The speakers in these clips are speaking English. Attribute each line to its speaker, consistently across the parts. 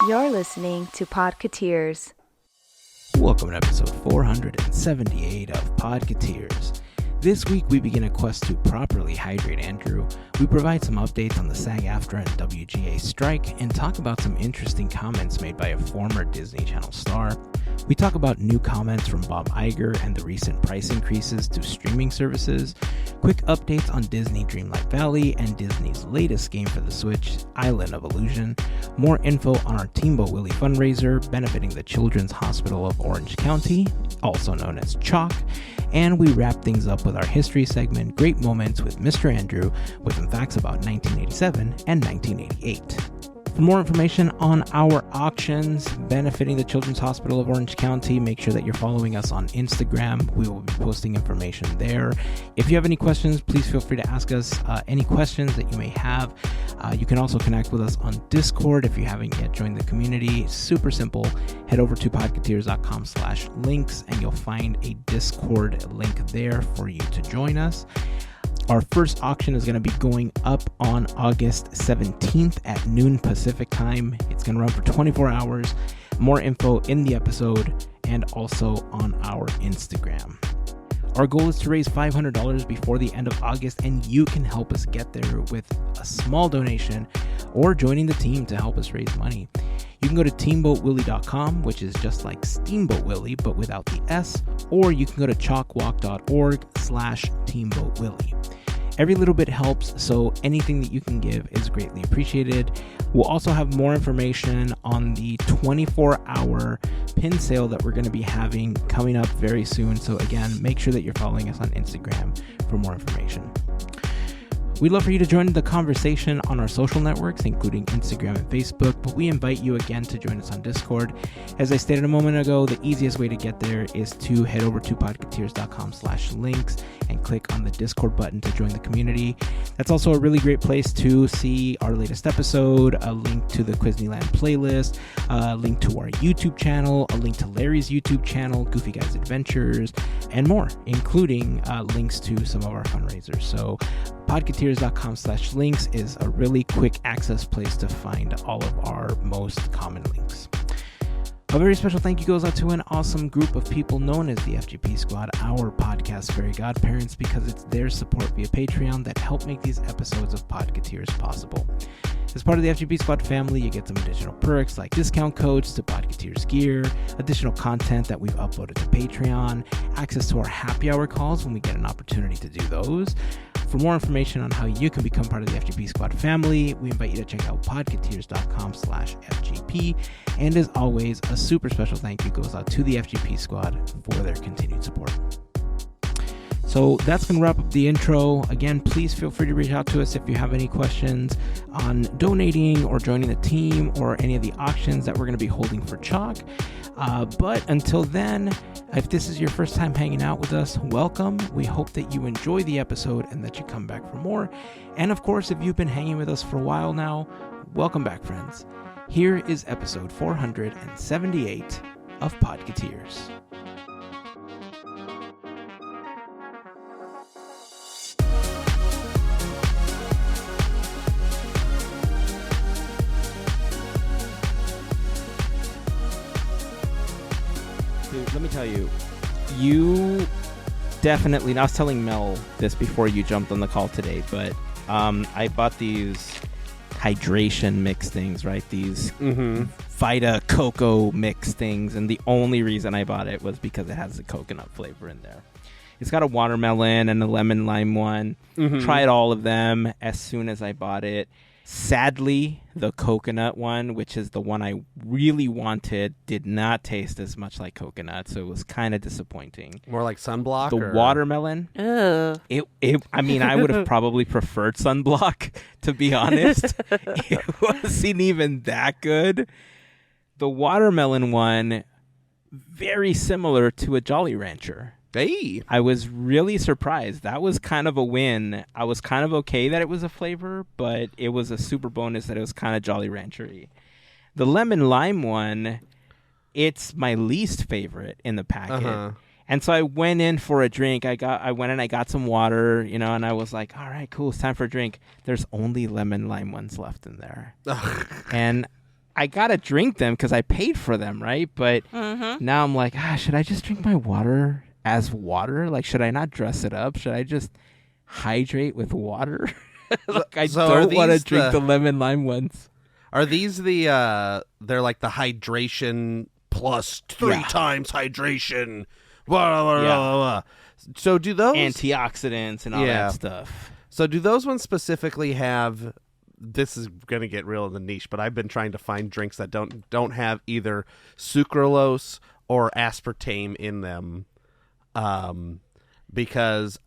Speaker 1: You're listening to Podketeers.
Speaker 2: Welcome to episode 478 of Podketeers. This week we begin a quest to properly hydrate Andrew. We provide some updates on the SAG-AFTRA and WGA strike and talk about some interesting comments made by a former Disney Channel star. We talk about new comments from Bob Iger and the recent price increases to streaming services, quick updates on Disney Dreamlight Valley and Disney's latest game for the Switch, Island of Illusion, more info on our Teamboat Willie fundraiser benefiting the Children's Hospital of Orange County, also known as CHOC, and we wrap things up with our history segment, Great Moments with Mr. Andrew, with some facts about 1987 and 1988. For more information on our auctions benefiting the Children's Hospital of Orange County, make sure that you're following us on Instagram. We will be posting information there. If you have any questions, please feel free to ask us any questions that you may have. You can also connect with us on Discord if you haven't yet joined the community. Super simple. Head over to podketeers.com/links and you'll find a Discord link there for you to join us. Our first auction is going to be going up on August 17th at noon Pacific time. It's going to run for 24 hours. More info in the episode and also on our Instagram. Our goal is to raise $500 before the end of August, and you can help us get there with a small donation or joining the team to help us raise money. You can go to teamboatwillie.com, which is just like Steamboat Willie, but without the S, or you can go to chalkwalk.org/teamboatwillie. Every little bit helps, so anything that you can give is greatly appreciated. We'll also have more information on the 24-hour pin sale that we're going to be having coming up very soon. So again, make sure that you're following us on Instagram for more information. We'd love for you to join the conversation on our social networks, including Instagram and Facebook, but we invite you again to join us on Discord. As I stated a moment ago, the easiest way to get there is to head over to podketeers.com/links and click on the Discord button to join the community. That's also a really great place to see our latest episode, a link to the Quizneyland playlist, a link to our YouTube channel, a link to Larry's YouTube channel, Goofy Guys Adventures, and more, including links to some of our fundraisers. So podketeers.com/links is a really quick access place to find all of our most common links. A very special thank you goes out to an awesome group of people known as the FGP Squad, our podcast Fairy Godparents, because it's their support via Patreon that help make these episodes of Podketeers possible. As part of the FGP Squad family, you get some additional perks like discount codes to Podketeers gear, additional content that we've uploaded to Patreon, access to our happy hour calls when we get an opportunity to do those. For more information on how you can become part of the FGP Squad family, we invite you to check out podketeers.com/FGP. And as always, a super special thank you goes out to the FGP Squad for their continued support. So that's going to wrap up the intro. Again, please feel free to reach out to us if you have any questions on donating or joining the team or any of the auctions that we're going to be holding for CHOC. But until then, if this is your first time hanging out with us, welcome. We hope that you enjoy the episode and that you come back for more. And of course, if you've been hanging with us for a while now, welcome back, friends. Here is episode 478 of Podketeers. Dude, let me tell you, you definitely, and I was telling Mel this before you jumped on the call today, but I bought these hydration mix things, right? These Vita Coco mix things, and the only reason I bought it was because it has a coconut flavor in there. It's got a watermelon and a lemon lime one. Tried all of them as soon as I bought it. Sadly, the coconut one, which is the one I really wanted, did not taste as much like coconut, so it was kind of disappointing.
Speaker 3: More like sunblock?
Speaker 2: The watermelon, I mean, I would have probably preferred sunblock, to be honest. It wasn't even that good. The watermelon one, very similar to a Jolly Rancher.
Speaker 3: Hey.
Speaker 2: I was really surprised. That was kind of a win. I was kind of okay that it was a flavor, but it was a super bonus that it was kind of Jolly Rancher-y. The lemon lime one, it's my least favorite in the packet. And so I went in for a drink. I went and I got some water, you know, and I was like, all right, cool, it's time for a drink. There's only lemon lime ones left in there. And I gotta drink them because I paid for them, right? But now I'm like, should I just drink my water as water? Like, should I not dress it up? Should I just hydrate with water? Like, I don't want to drink the lemon lime ones.
Speaker 3: Are these they're like the hydration plus 3 times hydration? Blah, blah, blah, blah. So do those
Speaker 2: antioxidants and all that stuff?
Speaker 3: So do those ones specifically have? This is going to get real in the niche, but I've been trying to find drinks that don't have either sucralose or aspartame in them, because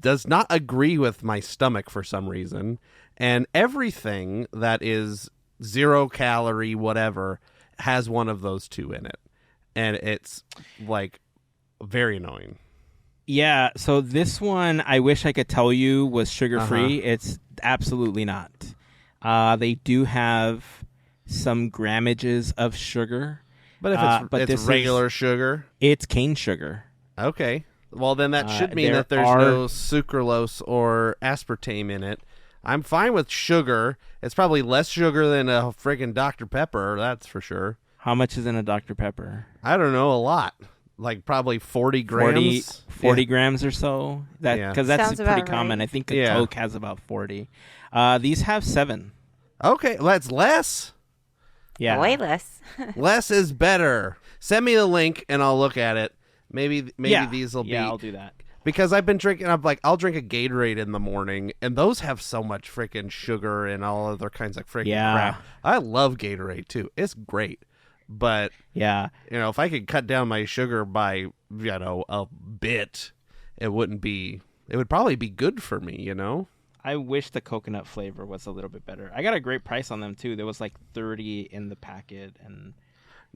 Speaker 3: does not agree with my stomach for some reason, and everything that is 0 calorie whatever has one of those 2 in it, and it's like very annoying.
Speaker 2: Yeah, so this one I wish I could tell you was sugar-free. It's absolutely not. They do have some grammages of sugar.
Speaker 3: But if it's regular sugar?
Speaker 2: It's cane sugar.
Speaker 3: Okay. Well, then that should mean that there's no sucralose or aspartame in it. I'm fine with sugar. It's probably less sugar than a friggin' Dr. Pepper, that's for sure.
Speaker 2: How much is in a Dr. Pepper?
Speaker 3: I don't know, a lot. Like probably 40 grams.
Speaker 2: 40 grams or so. Because that's pretty common. Right. I think a Coke has about 40. These have 7.
Speaker 3: Okay, well, that's less.
Speaker 2: Yeah,
Speaker 1: way less.
Speaker 3: Less is better. Send me the link and I'll look at it. Maybe these will be.
Speaker 2: Yeah, I'll do that.
Speaker 3: Because I've been drinking. I'll drink a Gatorade in the morning, and those have so much freaking sugar and all other kinds of freaking crap. I love Gatorade too. It's great. But if I could cut down my sugar by a bit, it would probably be good for me.
Speaker 2: I wish the coconut flavor was a little bit better. I got a great price on them too. There was like 30 in the packet, and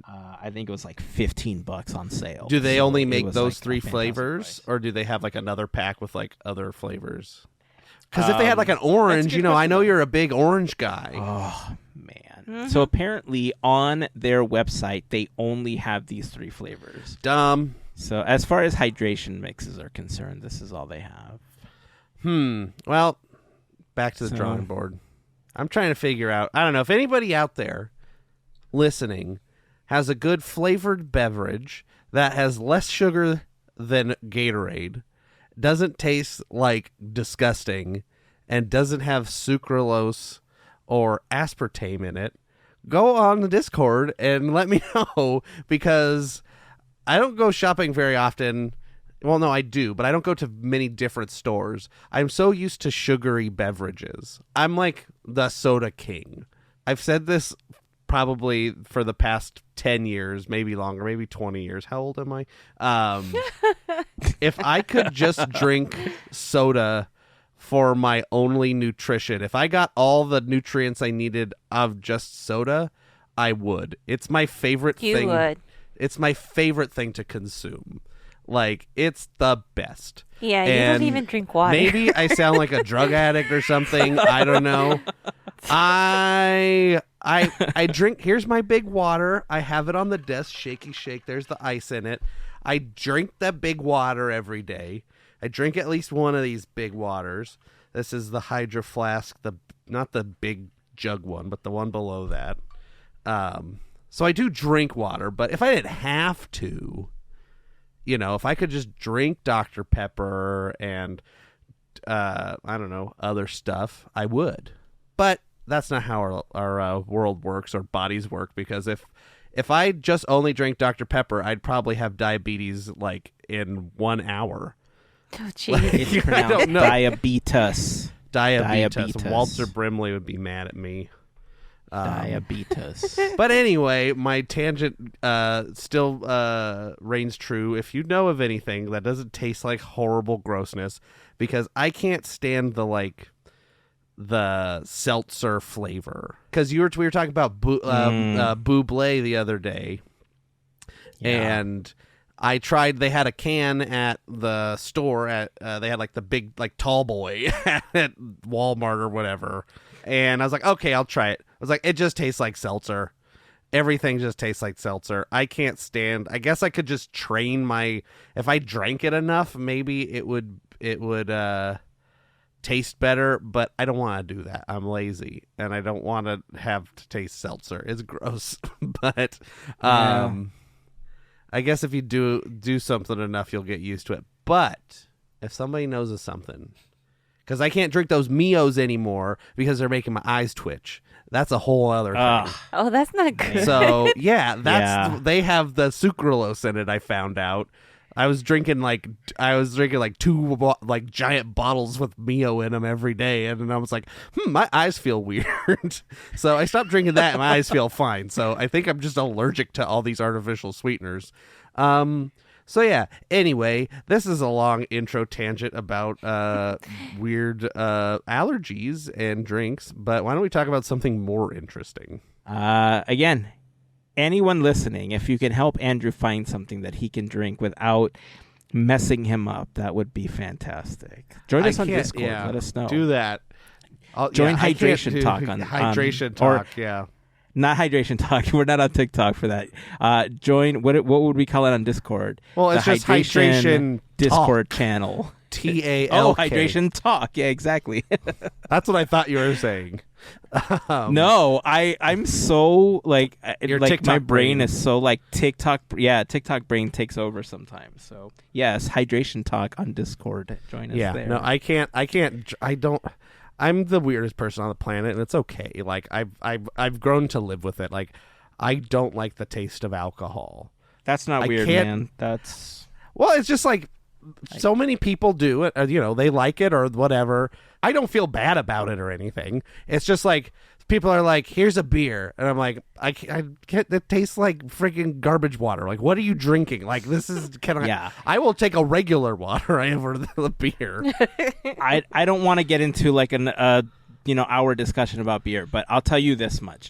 Speaker 2: I think it was like $15 on sale.
Speaker 3: Do they only make those 3 flavors, or do they have like another pack with like other flavors? Because if they had like an orange, I know you're a big orange guy.
Speaker 2: Oh man. Mm-hmm. So apparently on their website, they only have these 3 flavors.
Speaker 3: Dumb.
Speaker 2: So as far as hydration mixes are concerned, this is all they have.
Speaker 3: Well, back to the drawing board. I'm trying to figure out, I don't know, if anybody out there listening has a good flavored beverage that has less sugar than Gatorade, doesn't taste like disgusting, and doesn't have sucralose or aspartame in it, go on the Discord and let me know, because I don't go shopping very often. Well, no, I do, but I don't go to many different stores. I'm so used to sugary beverages. I'm like the soda king. I've said this probably for the past 10 years, maybe longer, maybe 20 years. How old am I? If I could just drink soda for my only nutrition, if I got all the nutrients I needed of just soda, I would. It's my favorite thing.
Speaker 1: You would.
Speaker 3: It's my favorite thing to consume. Like, it's the best.
Speaker 1: Yeah, you don't even drink water.
Speaker 3: Maybe I sound like a drug addict or something. I don't know. I drink. Here's my big water. I have it on the desk. Shaky shake. There's the ice in it. I drink that big water every day. I drink at least one of these big waters. This is the Hydro Flask, not the big jug one, but the one below that. So I do drink water, but if I didn't have to, if I could just drink Dr. Pepper and, I don't know, other stuff, I would. But that's not how our world works or bodies work, because if I just only drank Dr. Pepper, I'd probably have diabetes like in 1 hour.
Speaker 1: Oh, jeez.
Speaker 2: It's pronounced diabetes.
Speaker 3: Diabetes. Walter Brimley would be mad at me.
Speaker 2: Diabetes.
Speaker 3: But anyway, my tangent still reigns true. If you know of anything that doesn't taste like horrible grossness, because I can't stand the seltzer flavor. Because we were talking about Buble the other day, and I tried. They had a can at the store. They had like the big tall boy at Walmart or whatever, and I was like, okay, I'll try it. I was like, it just tastes like seltzer. Everything just tastes like seltzer. I can't stand. I guess I could just train if I drank it enough, maybe it would taste better, but I don't want to do that. I'm lazy, and I don't want to have to taste seltzer. It's gross. But I guess if you do something enough, you'll get used to it. But if somebody knows of something, because I can't drink those Mios anymore because they're making my eyes twitch. That's a whole other thing.
Speaker 1: Oh, that's not good.
Speaker 3: So they have the sucralose in it. I found out. I was drinking like 2 like giant bottles with Mio in them every day, and then I was like, my eyes feel weird. So I stopped drinking that, and my eyes feel fine. So I think I'm just allergic to all these artificial sweeteners. So yeah. Anyway, this is a long intro tangent about weird allergies and drinks. But why don't we talk about something more interesting?
Speaker 2: Again. Anyone listening, if you can help Andrew find something that he can drink without messing him up, that would be fantastic. Join us on Discord.
Speaker 3: Yeah,
Speaker 2: let us know.
Speaker 3: Do that.
Speaker 2: Join Hydration Talk on
Speaker 3: Hydration Talk. Yeah,
Speaker 2: not Hydration Talk. We're not on TikTok for that. Join what would we call it on Discord?
Speaker 3: Well, it's just Hydration
Speaker 2: Discord
Speaker 3: Talk.
Speaker 2: Channel.
Speaker 3: TALK.
Speaker 2: Oh, Hydration Talk. Yeah, exactly.
Speaker 3: That's what I thought you were saying.
Speaker 2: No, I'm so like my brain is so like TikTok. Yeah, TikTok brain takes over sometimes. So yes, Hydration Talk on Discord. Join us there.
Speaker 3: No, I can't. I don't. I'm the weirdest person on the planet, and it's okay. Like I've grown to live with it. Like I don't like the taste of alcohol.
Speaker 2: That's not weird, man. That's
Speaker 3: it's just like so many people do it. They like it or whatever. I don't feel bad about it or anything. It's just like people are like, "Here's a beer," and I'm like, "I can't. It tastes like freaking garbage water. Like, what are you drinking? Like, this is I will take a regular water over the beer."
Speaker 2: I don't want to get into like an hour discussion about beer, but I'll tell you this much.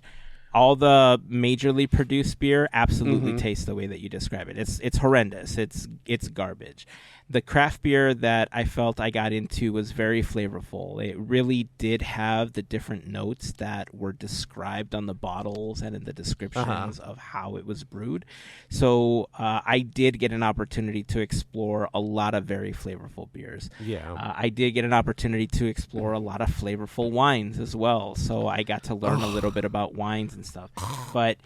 Speaker 2: All the majorly produced beer absolutely tastes the way that you describe it. It's horrendous. It's garbage. The craft beer that I felt I got into was very flavorful. It really did have the different notes that were described on the bottles and in the descriptions of how it was brewed. So I did get an opportunity to explore a lot of very flavorful beers.
Speaker 3: Yeah.
Speaker 2: I did get an opportunity to explore a lot of flavorful wines as well. So I got to learn a little bit about wines and stuff. But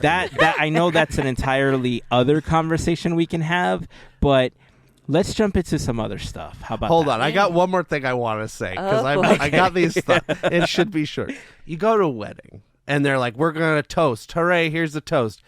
Speaker 2: that I know that's an entirely other conversation we can have, but let's jump into some other stuff. How about
Speaker 3: Hold on. I got one more thing I want to say because I got these thoughts. It should be short. You go to a wedding and they're like, "We're going to toast. Hooray, here's the toast."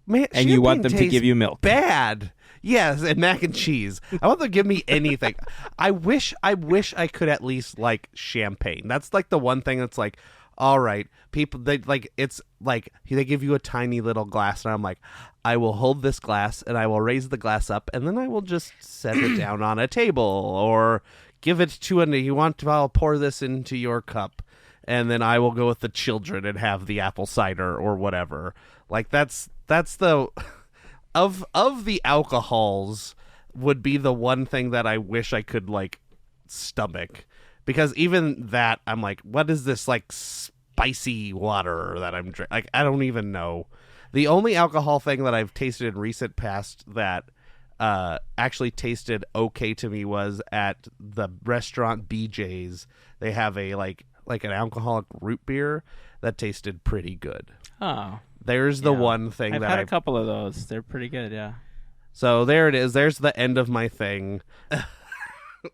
Speaker 3: Man,
Speaker 2: and you want them to give you milk.
Speaker 3: Bad. Yes, and mac and cheese. I want them to give me anything. I wish I could at least like champagne. That's like the one thing that's like, all right, people, they like, it's like they give you a tiny little glass, and I'm like, I will hold this glass, and I will raise the glass up, and then I will just set it down on a table, or give it to I'll pour this into your cup, and then I will go with the children and have the apple cider or whatever. Like that's the of the alcohols would be the one thing that I wish I could like stomach. Because even that, I'm like, what is this, like, spicy water that I'm drinking? Like, I don't even know. The only alcohol thing that I've tasted in recent past that actually tasted okay to me was at the restaurant BJ's. They have a, like an alcoholic root beer that tasted pretty good.
Speaker 2: Oh.
Speaker 3: There's the one thing
Speaker 2: I've had a couple of those. They're pretty good, yeah.
Speaker 3: So there it is. There's the end of my thing.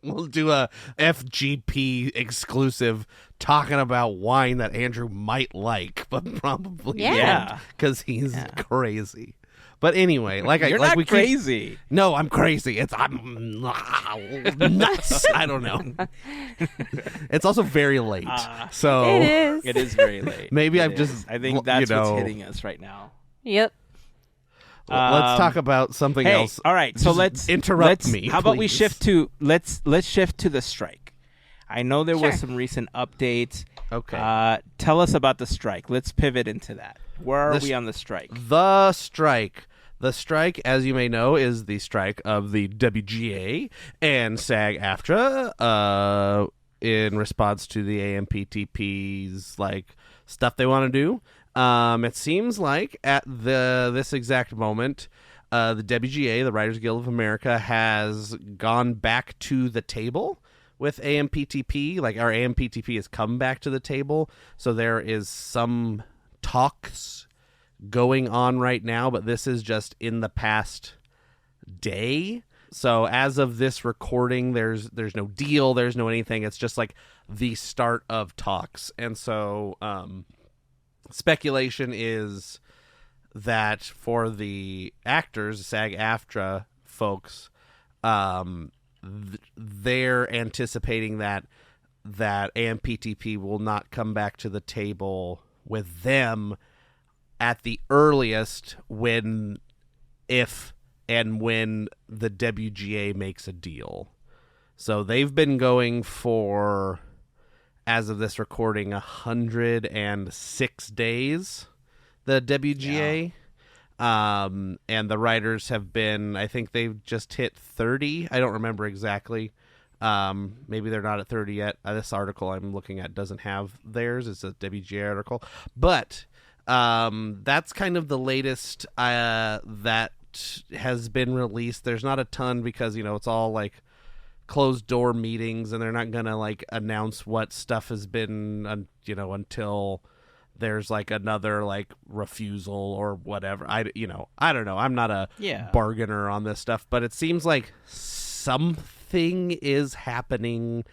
Speaker 3: We'll do a FGP exclusive talking about wine that Andrew might like, but probably won't because he's crazy. But anyway,
Speaker 2: You're not crazy.
Speaker 3: No, I'm crazy. I'm nuts. I don't know. It's also very late, so
Speaker 2: It is very late.
Speaker 3: Maybe
Speaker 2: I think that's what's hitting us right now.
Speaker 1: Yep.
Speaker 3: Let's talk about something else.
Speaker 2: All right, so let's
Speaker 3: interrupt me.
Speaker 2: How about we shift to let's shift to the strike. I know there was some recent updates.
Speaker 3: Okay.
Speaker 2: Tell us about the strike. Let's pivot into that. Where are we on the strike?
Speaker 3: The strike. The strike, as you may know, is the strike of the WGA and SAG-AFTRA in response to the AMPTP's like stuff they want to do. It seems like at this exact moment, the WGA, the Writers Guild of America, has gone back to the table with AMPTP. Like, our AMPTP has come back to the table, so there is some talks going on right now, but this is just in the past day. So as of this recording, there's no deal, there's no anything. It's just like the start of talks. And so speculation is that for the actors, SAG-AFTRA folks, they're anticipating that AMPTP will not come back to the table with them at the earliest if and when the WGA makes a deal. So they've been going for, as of this recording, 106 days, the WGA. Yeah. And the writers have been, I think they've just hit 30. I don't remember exactly. Maybe they're not at 30 yet. This article I'm looking at doesn't have theirs. It's a WGA article. But that's kind of the latest that has been released. There's not a ton because, it's all like closed door meetings, and they're not going to like announce what stuff has been, until there's like another like refusal or whatever. I don't know. I'm not a bargainer on this stuff, but it seems like something is happening,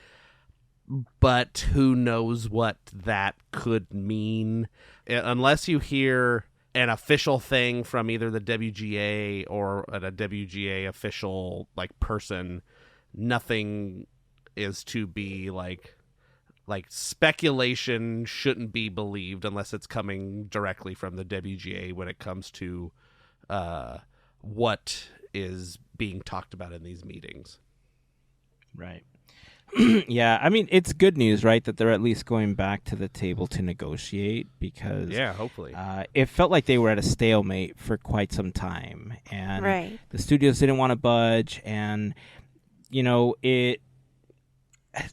Speaker 3: but who knows what that could mean, unless you hear an official thing from either the WGA or a WGA official like person. Nothing is to be like speculation shouldn't be believed unless it's coming directly from the WGA when it comes to what is being talked about in these meetings.
Speaker 2: Right. Yeah, I mean, it's good news, right, that they're at least going back to the table to negotiate, because
Speaker 3: hopefully
Speaker 2: it felt like they were at a stalemate for quite some time, and the studios didn't want to budge, and the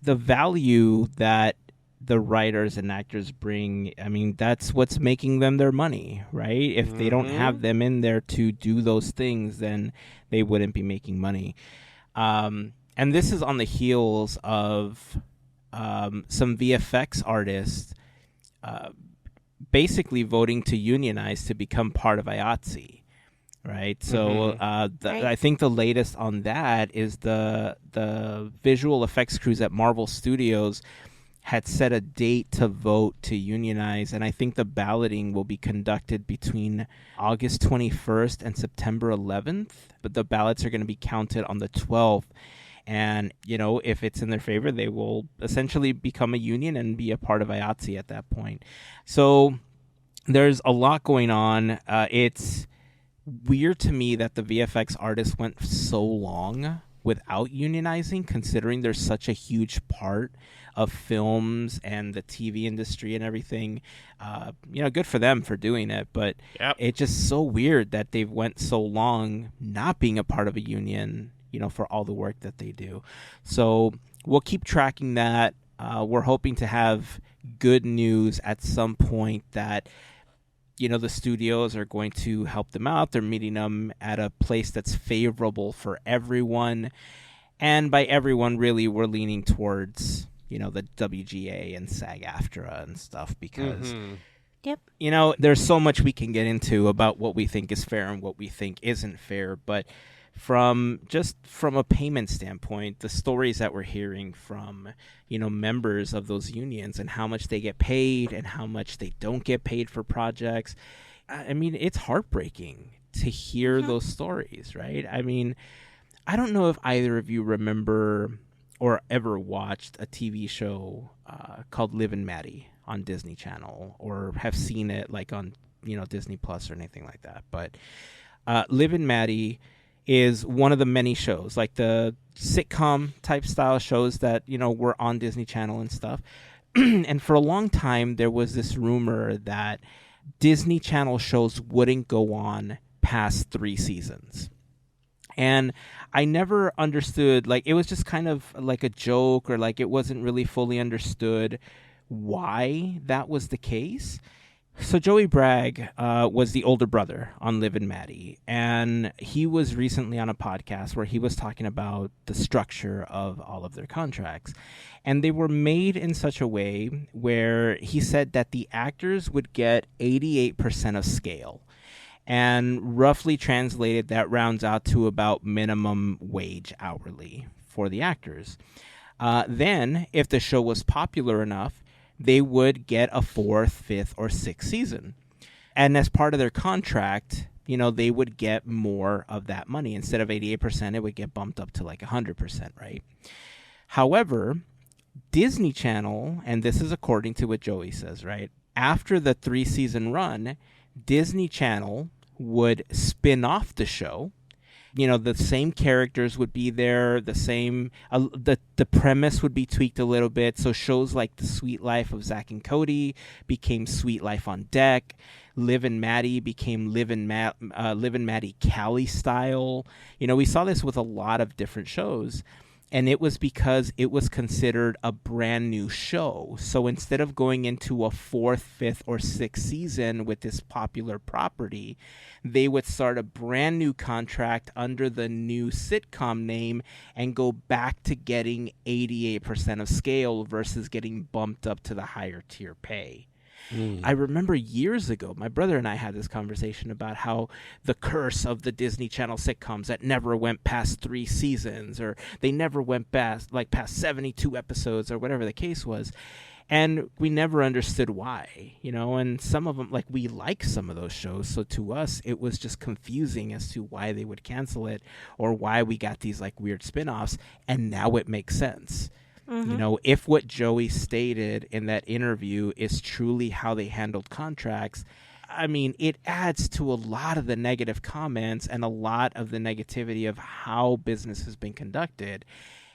Speaker 2: value that the writers and actors bring, I mean, that's what's making them their money, right? If they don't have them in there to do those things, then they wouldn't be making money. And this is on the heels of some VFX artists basically voting to unionize to become part of IATSE, right? So I think the latest on that is the visual effects crews at Marvel Studios had set a date to vote to unionize, and I think the balloting will be conducted between August 21st and September 11th, but the ballots are going to be counted on the 12th. And, if it's in their favor, they will essentially become a union and be a part of IATSE at that point. So there's a lot going on. It's weird to me that the VFX artists went so long without unionizing, considering there's such a huge part of films and the TV industry and everything. Good for them for doing it, but it's just so weird that they've went so long not being a part of a union, for all the work that they do. So we'll keep tracking that. We're hoping to have good news at some point that, the studios are going to help them out. They're meeting them at a place that's favorable for everyone. And by everyone, really, we're leaning towards, the WGA and SAG-AFTRA and stuff, because, there's so much we can get into about what we think is fair and what we think isn't fair. But from a payment standpoint, the stories that we're hearing from, members of those unions and how much they get paid and how much they don't get paid for projects, I mean, it's heartbreaking to hear those stories, right? I mean, I don't know if either of you remember or ever watched a TV show called Liv and Maddie on Disney Channel, or have seen it like on, Disney Plus or anything like that. But Liv and Maddie is one of the many shows, like the sitcom type style shows that, were on Disney Channel and stuff. And for a long time, there was this rumor that Disney Channel shows wouldn't go on past 3 seasons. And I never understood, like, it was just kind of like a joke, or like it wasn't really fully understood why that was the case. So Joey Bragg was the older brother on Liv and Maddie, and he was recently on a podcast where he was talking about the structure of all of their contracts. And they were made in such a way where he said that the actors would get 88% of scale. And roughly translated, that rounds out to about minimum wage hourly for the actors. Then, if the show was popular enough, they would get a 4th, 5th, or 6th season. And as part of their contract, they would get more of that money. Instead of 88%, it would get bumped up to like 100%, right? However, Disney Channel, and this is according to what Joey says, right? After the 3-season run, Disney Channel would spin off the show. The same characters would be there, the same, the premise would be tweaked a little bit. So shows like The Sweet Life of Zach and Cody became Sweet Life on Deck. Liv and Maddie became Liv and Maddie Callie style. We saw this with a lot of different shows. And it was because it was considered a brand new show. So instead of going into a 4th, 5th, or 6th season with this popular property, they would start a brand new contract under the new sitcom name and go back to getting 88% of scale versus getting bumped up to the higher tier pay. I remember years ago, my brother and I had this conversation about how the curse of the Disney Channel sitcoms that never went past 3 seasons, or they never went past 72 episodes, or whatever the case was. And we never understood why, and some of them, we like some of those shows. So to us, it was just confusing as to why they would cancel it or why we got these weird spinoffs. And now it makes sense. Mm-hmm. If what Joey stated in that interview is truly how they handled contracts, I mean, it adds to a lot of the negative comments and a lot of the negativity of how business has been conducted.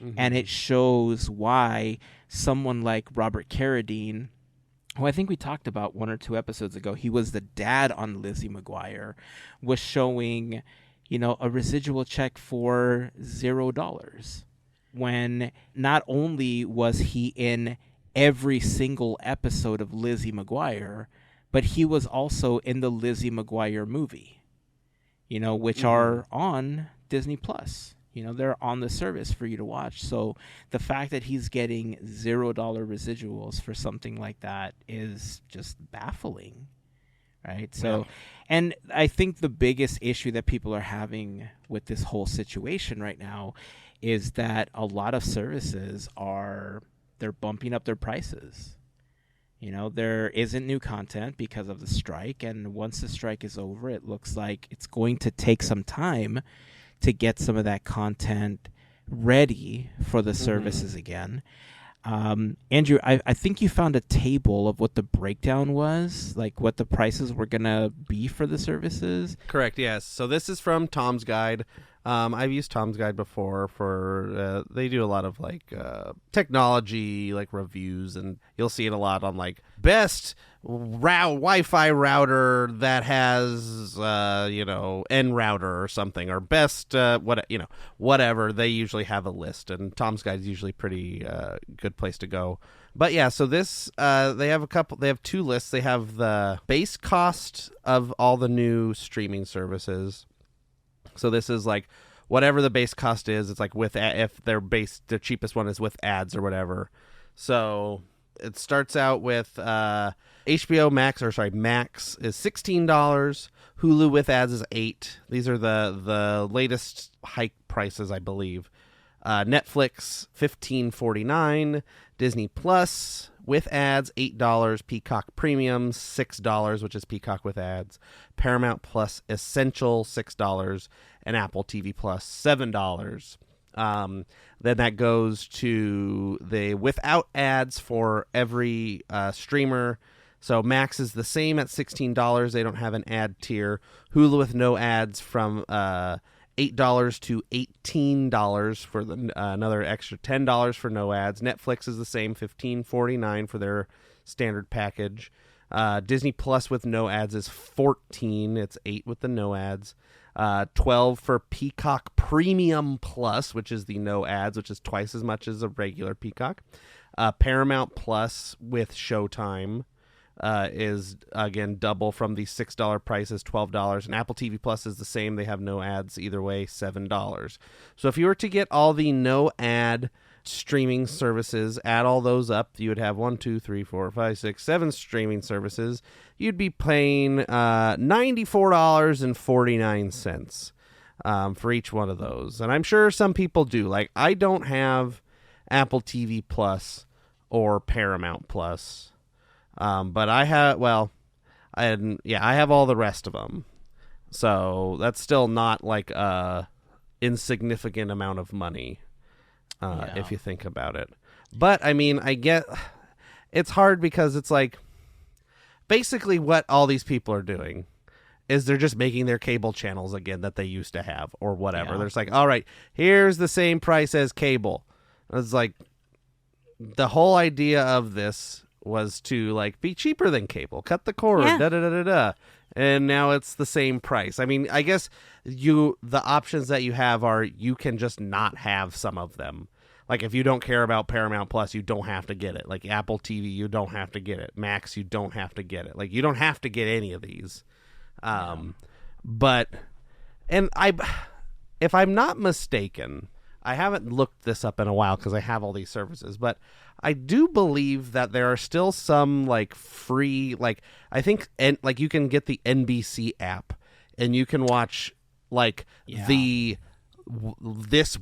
Speaker 2: Mm-hmm. And it shows why someone like Robert Carradine, who I think we talked about 1 or 2 episodes ago, he was the dad on Lizzie McGuire, was showing, a residual check for $0. When not only was he in every single episode of Lizzie McGuire, but he was also in the Lizzie McGuire movie, which are on Disney Plus. They're on the service for you to watch. So the fact that he's getting $0 residuals for something like that is just baffling, right? So, and I think the biggest issue that people are having with this whole situation right now is that a lot of services they're bumping up their prices. There isn't new content because of the strike, and once the strike is over, it looks like it's going to take some time to get some of that content ready for the services again. Andrew, I think you found a table of what the breakdown was, what the prices were going to be for the services.
Speaker 3: Correct, yes. So this is from Tom's Guide. I've used Tom's Guide before for, they do a lot of technology, reviews, and you'll see it a lot on best Wi-Fi router that has, N router or something, or best, whatever. They usually have a list, and Tom's Guide is usually pretty good place to go. But yeah, so this, they have 2 lists. They have the base cost of all the new streaming services. So this is whatever the base cost is. It's with if their cheapest one is with ads or whatever. So it starts out with HBO Max is $16. Hulu with ads is $8. These are the latest hike prices, I believe. Netflix $15.49. Disney Plus with ads $8. Peacock Premium $6, which is Peacock with ads. Paramount Plus Essential $6, and Apple TV Plus $7. Then that goes to the without ads for every streamer. So Max is the same at $16. They don't have an ad tier. Hulu with no ads from $8 to $18 for another extra $10 for no ads. Netflix is the same, $15.49 for their standard package. Disney Plus with no ads is $14. It's $8 with the no ads. $12 for Peacock Premium Plus, which is the no ads, which is twice as much as a regular Peacock. Paramount Plus with Showtime. is again double from the $6 price is $12, and Apple TV Plus is the same. They have no ads either way, $7. So if you were to get all the no ad streaming services, add all those up, you would have 1, 2, 3, 4, 5, 6, 7 streaming services. You'd be paying $94.49 for each one of those. And I'm sure some people do. Like, I don't have Apple TV Plus or Paramount Plus, but I have, I have all the rest of them. So that's still not like a insignificant amount of money. If you think about it. But I mean, I get it's hard because it's like basically what all these people are doing is they're just making their cable channels again that they used to have or whatever.
Speaker 2: Yeah.
Speaker 3: They're just like, all right, here's the same price as cable. It's like the whole idea of this was to like be cheaper than cable, cut the cord, and now it's the same price. I mean, I guess the options that you have are you can just not have some of them. Like, if you don't care about Paramount Plus, you don't have to get it. Like, Apple TV, you don't have to get it. Max, you don't have to get it. Like, you don't have to get any of these. But, and if I'm not mistaken, I haven't looked this up in a while because I have all these services, but I do believe that there are still some, like, free, like, I think, like, you can get the NBC app, and you can watch, like, this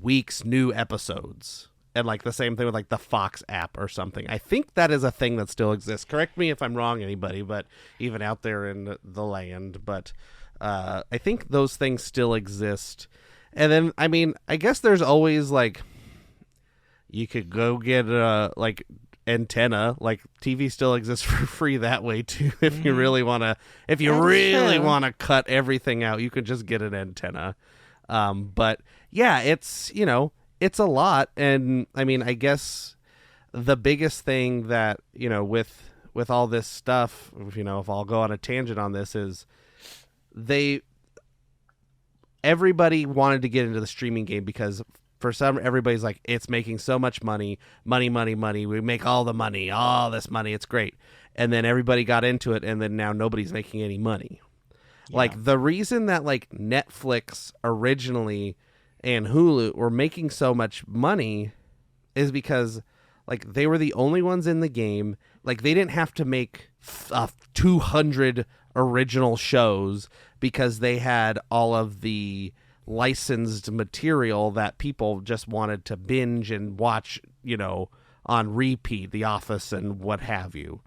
Speaker 3: week's new episodes. And like the same thing with like the Fox app or something. I think that is a thing that still exists. Correct me if I'm wrong, anybody, but even out there in the land. But I think those things still exist. And then, I mean, I guess there's always like, you could go get like antenna. Like, TV still exists for free that way too. If you really want to, want to cut everything out, you could just get an antenna. But yeah, it's, it's a lot. And I mean, I guess the biggest thing that, with all this stuff, if I'll go on a tangent on this, is everybody wanted to get into the streaming game because for some, everybody's like, it's making so much money. We make all the money, all this money. It's great. And then everybody got into it. And then now nobody's making any money. Yeah. Like, the reason that like Netflix originally and Hulu were making so much money is because like they were the only ones in the game. Like, they didn't have to make 200 original shows because they had all of the licensed material that people just wanted to binge and watch, on repeat, The Office and what have you,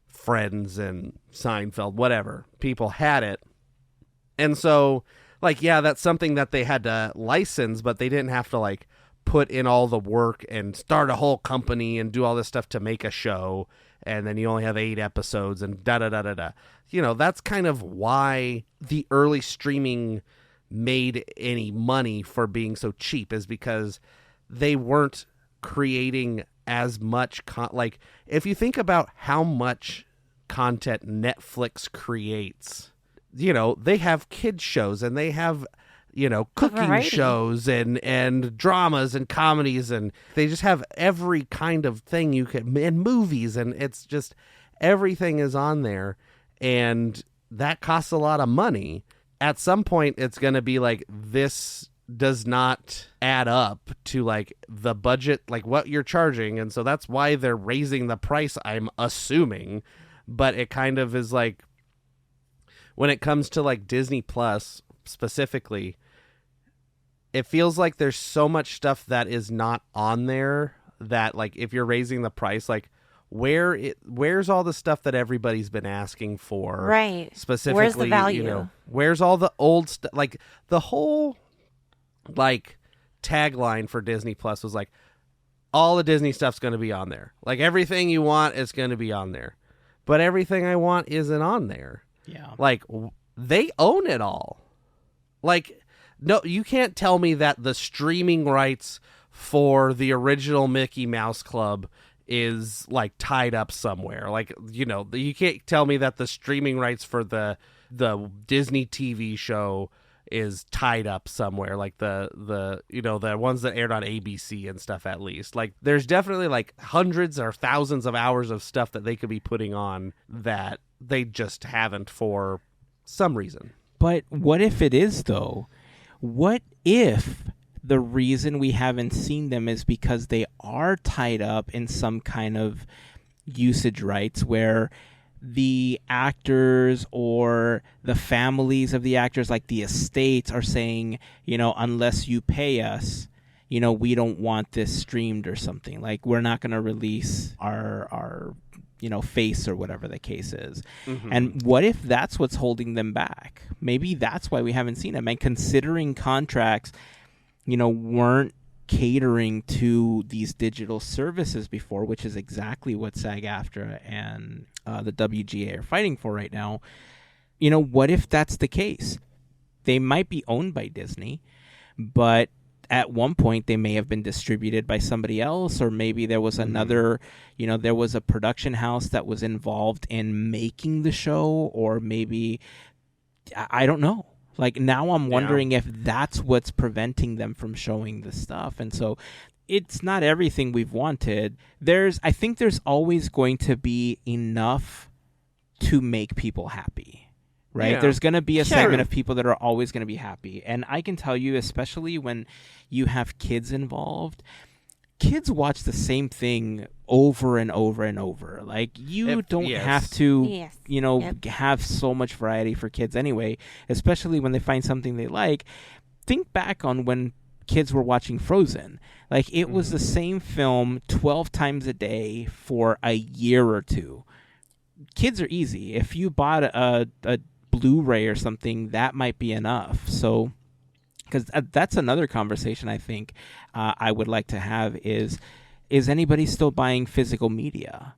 Speaker 3: Friends and Seinfeld, whatever. People had it. And so, like, yeah, that's something that they had to license, but they didn't have to, like, put in all the work and start a whole company and do all this stuff to make a show, and then you only have 8 episodes and da-da-da-da-da. That's kind of why the early streaming made any money for being so cheap, is because they weren't creating as much like, if you think about how much content Netflix creates, they have kids shows and they have, cooking shows and dramas and comedies, and they just have every kind of thing you can, and movies, and it's just everything is on there, and that costs a lot of money. At some point, it's going to be like, this does not add up to like the budget, like what you're charging, and so that's why they're raising the price, I'm assuming. But it kind of is like, when it comes to like Disney Plus specifically, it feels like there's so much stuff that is not on there that, like, if you're raising the price, like, where's all the stuff that everybody's been asking for?
Speaker 1: Right.
Speaker 3: Specifically,
Speaker 1: where's the value?
Speaker 3: Where's all the old stuff? Like, the whole like tagline for Disney Plus was like, all the Disney stuff's going to be on there. Like, everything you want is going to be on there, but everything I want isn't on there.
Speaker 2: Yeah.
Speaker 3: Like, they own it all. Like, no, you can't tell me that the streaming rights for the original Mickey Mouse Club is like tied up somewhere. Like, you can't tell me that the streaming rights for the Disney TV show is tied up somewhere, like the you know, the ones that aired on ABC and stuff. At least, like, there's definitely like hundreds or thousands of hours of stuff that they could be putting on that they just haven't for some reason.
Speaker 2: But what if it is, though? What if the reason we haven't seen them is because they are tied up in some kind of usage rights where the actors or the families of the actors, like the estates, are saying, you know, unless you pay us, you know, we don't want this streamed or something. Like, we're not going to release our you know, face or whatever the case is. Mm-hmm. And what if that's what's holding them back? Maybe that's why we haven't seen them. And considering contracts, you know, weren't catering to these digital services before, which is exactly what SAG-AFTRA and the WGA are fighting for right now. You know, what if that's the case? They might be owned by Disney, but at one point they may have been distributed by somebody else, or maybe there was another, you know, there was a production house that was involved in making the show, or maybe, I don't know. Like, now I'm wondering if that's what's preventing them from showing the stuff. And so it's not everything we've wanted. I think there's always going to be enough to make people happy, right? Yeah. There's going to be a segment of people that are always going to be happy. And I can tell you, especially when you have kids involved, kids watch the same thing over and over and over. Like, you don't have to, you know, have so much variety for kids anyway, especially when they find something they like. Think back on when kids were watching Frozen. Like, it was the same film 12 times a day for a year or two. Kids are easy. If you bought a Blu-ray or something, that might be enough. So, because that's another conversation I think I would like to have is anybody still buying physical media?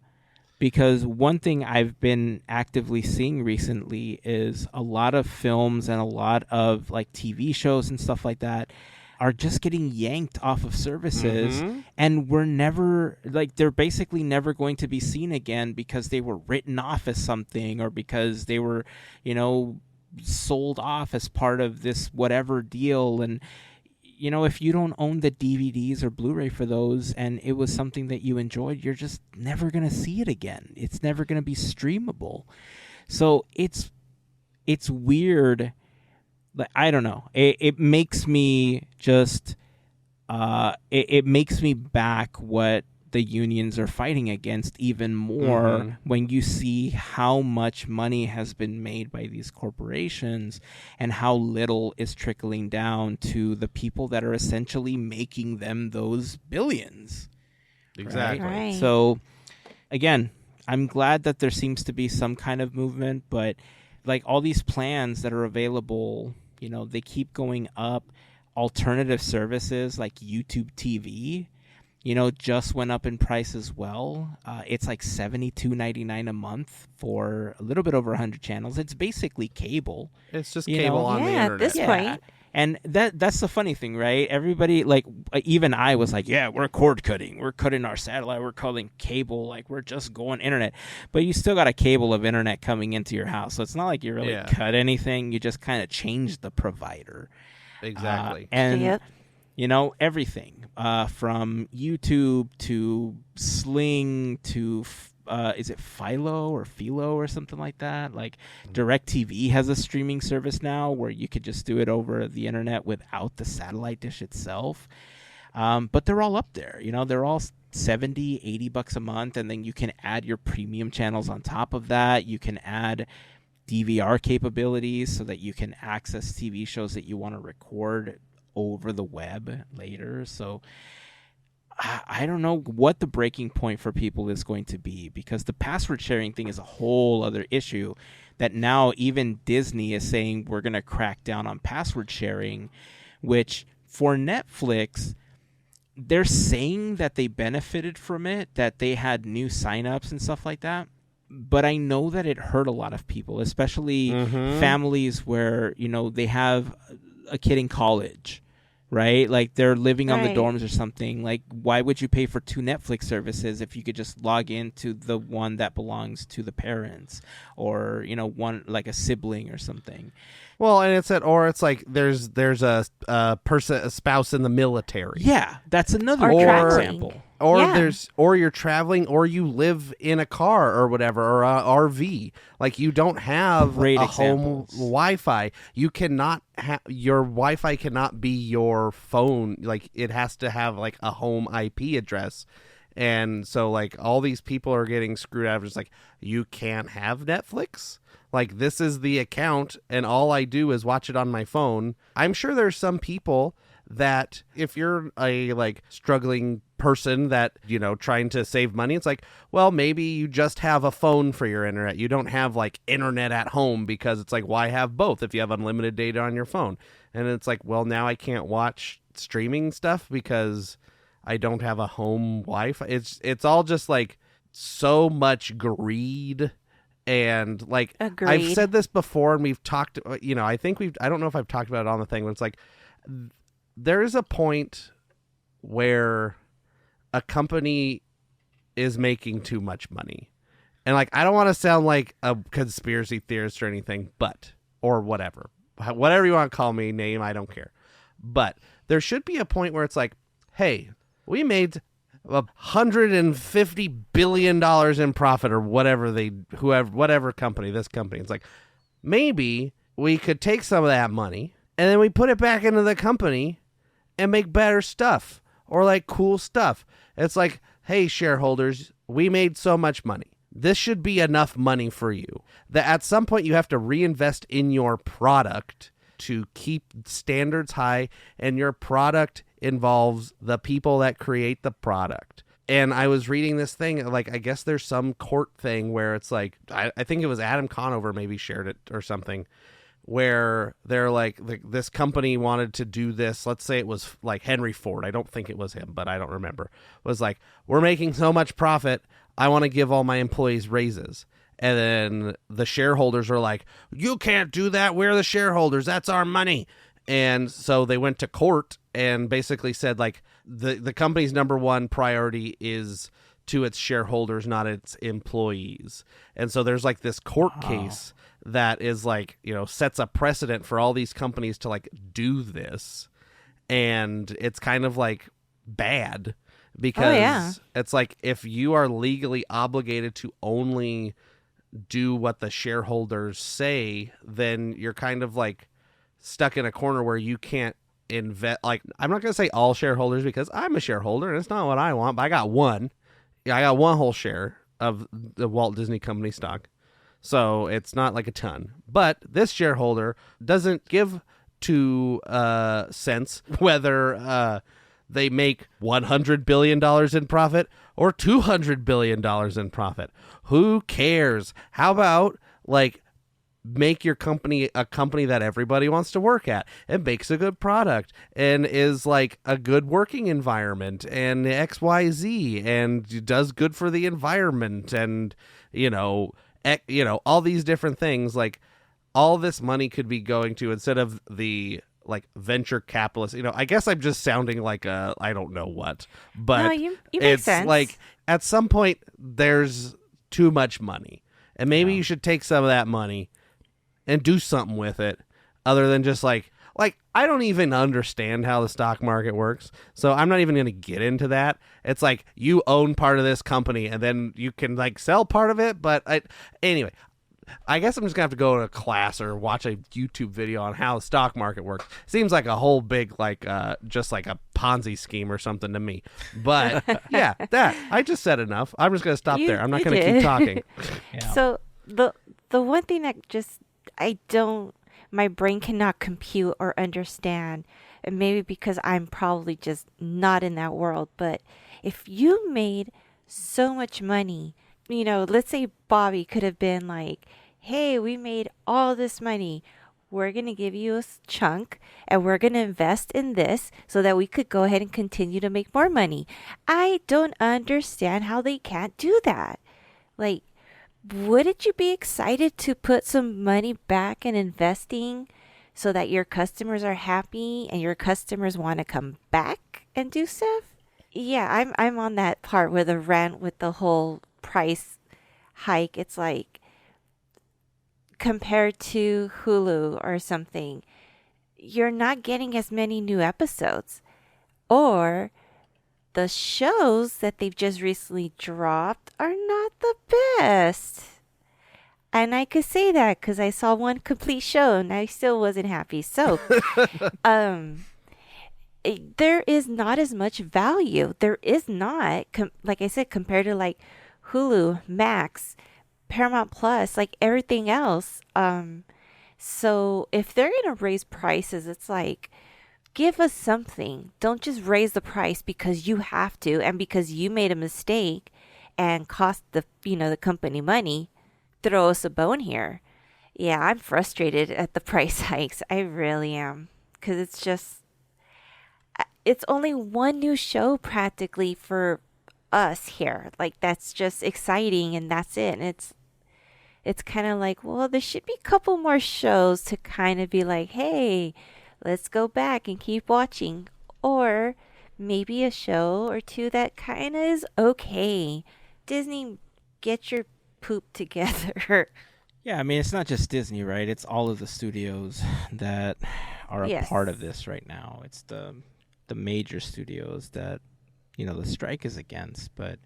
Speaker 2: Because one thing I've been actively seeing recently is a lot of films and a lot of like TV shows and stuff like that are just getting yanked off of services, and they're basically never going to be seen again because they were written off as something, or because they were, you know, sold off as part of this whatever deal. And, you know, if you don't own the DVDs or Blu-ray for those, and it was something that you enjoyed, you're just never going to see it again. It's never going to be streamable. So it's weird. I don't know. It makes me just it makes me back what the unions are fighting against even more when you see how much money has been made by these corporations and how little is trickling down to the people that are essentially making them those billions.
Speaker 3: Exactly.
Speaker 1: Right.
Speaker 2: So, again, I'm glad that there seems to be some kind of movement, but like all these plans that are available, you know, they keep going up. Alternative services like YouTube TV, you know, just went up in price as well. It's like $72.99 a month for a little bit over 100 channels. It's basically cable.
Speaker 3: It's just cable on the internet.
Speaker 1: At this point.
Speaker 2: And that's the funny thing, right? Everybody, like, even I was like, yeah, we're cord cutting. We're cutting our satellite. We're cutting cable. Like, we're just going internet. But you still got a cable of internet coming into your house. So it's not like you really cut anything. You just kind of change the provider.
Speaker 3: Exactly.
Speaker 2: And, you know, everything from YouTube to Sling to is it Philo or something like that? Like DirecTV has a streaming service now where you could just do it over the internet without the satellite dish itself. But they're all up there. You know, they're all $70, $80 a month, and then you can add your premium channels on top of that. You can add DVR capabilities so that you can access TV shows that you want to record over the web later. So I don't know what the breaking point for people is going to be, because the password sharing thing is a whole other issue that now even Disney is saying we're going to crack down on password sharing, which for Netflix, they're saying that they benefited from it, that they had new signups and stuff like that. But I know that it hurt a lot of people, especially families where, you know, they have a kid in college, right? Like they're living on the
Speaker 1: Right.
Speaker 2: dorms or something. Like, why would you pay for 2 Netflix services if you could just log into the one that belongs to the parents, or one like a sibling or something?
Speaker 3: Well, and it's like there's a spouse in the military.
Speaker 2: Yeah, that's another
Speaker 1: Or
Speaker 2: great
Speaker 1: traveling.
Speaker 2: example.
Speaker 3: Or
Speaker 1: Yeah.
Speaker 3: or you're traveling, or you live in a car or whatever, or a RV. Like you don't have
Speaker 2: Great
Speaker 3: a
Speaker 2: examples.
Speaker 3: home Wi-Fi. You cannot your Wi-Fi cannot be your phone. Like it has to have like a home IP address. And so like all these people are getting screwed out of just like, you can't have Netflix. Like this is the account and all I do is watch it on my phone. I'm sure there's some people that if you're a like struggling person that, trying to save money, it's like, well, maybe you just have a phone for your internet. You don't have like internet at home, because it's like, why have both if you have unlimited data on your phone? And it's like, well, now I can't watch streaming stuff because I don't have a home Wi-Fi. It's all just like so much greed. And like,
Speaker 1: Agreed.
Speaker 3: I've said this before and we've talked, I don't know if I've talked about it on the thing, but it's like, there is a point where a company is making too much money. And like, I don't want to sound like a conspiracy theorist or anything, or whatever you want to call me, name, I don't care. But there should be a point where it's like, hey, we made $150 billion in profit, or whatever company, this company. It's like, maybe we could take some of that money and then we put it back into the company and make better stuff, or like cool stuff. It's like, hey, shareholders, we made so much money. This should be enough money for you that at some point you have to reinvest in your product to keep standards high, and your product involves the people that create the product. And I was reading this thing, like, I guess there's some court thing where it's like, I think it was Adam Conover maybe shared it or something, where they're like, this company wanted to do this. Let's say it was like Henry Ford. I don't think it was him, but I don't remember. Was like, we're making so much profit, I want to give all my employees raises. And then the shareholders are like, you can't do that. We're the shareholders. That's our money. And so they went to court and basically said, like, the company's number one priority is to its shareholders, not its employees. And so there's like this court case that is like, sets a precedent for all these companies to like do this. And it's kind of like bad, because it's like, if you are legally obligated to only do what the shareholders say, then you're kind of like stuck in a corner where you can't invest. Like, I'm not going to say all shareholders, because I'm a shareholder and it's not what I want, but I got one whole share of the Walt Disney Company stock. So it's not like a ton, but this shareholder doesn't give 2 cents whether they make $100 billion in profit or $200 billion in profit. Who cares? How about like make your company a company that everybody wants to work at and makes a good product and is like a good working environment and XYZ and does good for the environment and, all these different things. Like, all this money could be going to, instead of the like venture capitalists, I guess I'm just sounding like I don't know what, but
Speaker 1: No, you make
Speaker 3: it's
Speaker 1: sense.
Speaker 3: like at some point there's too much money, and maybe you should take some of that money and do something with it other than just like I don't even understand how the stock market works, so I'm not even going to get into that. It's like, you own part of this company and then you can like sell part of it, but anyway, I guess I'm just gonna have to go to a class or watch a YouTube video on how the stock market works. Seems like a whole big just like a Ponzi scheme or something to me. But yeah, that I just said enough. I'm just gonna stop there. I'm not gonna keep talking.
Speaker 2: Yeah.
Speaker 1: So the one thing that just my brain cannot compute or understand, and maybe because I'm probably just not in that world, but if you made so much money, let's say Bobby could have been like, hey, we made all this money, we're going to give you a chunk and we're going to invest in this so that we could go ahead and continue to make more money. I don't understand how they can't do that. Like, wouldn't you be excited to put some money back in investing so that your customers are happy and your customers want to come back and do stuff. Yeah, I'm on that part with the rant with the whole price hike. It's like compared to Hulu or something, you're not getting as many new episodes. Or the shows that they've just recently dropped are not the best. And I could say that because I saw one complete show and I still wasn't happy. So, there is not as much value. There is not, like I said, compared to like Hulu, Max, Paramount Plus, like everything else. So if they're gonna raise prices, it's like, give us something. Don't just raise the price because you have to and because you made a mistake and cost the company money. Throw us a bone here. Yeah, I'm frustrated at the price hikes. I really am, because it's only one new show practically for us here. Like, that's just exciting and that's it. And it's kind of like, well, there should be a couple more shows to kind of be like, hey, let's go back and keep watching. Or maybe a show or two that kind of is okay. Disney, get your poop together.
Speaker 2: Yeah, I mean, it's not just Disney, right? It's all of the studios that are a part of this right now. It's the major studios that, the strike is against. But,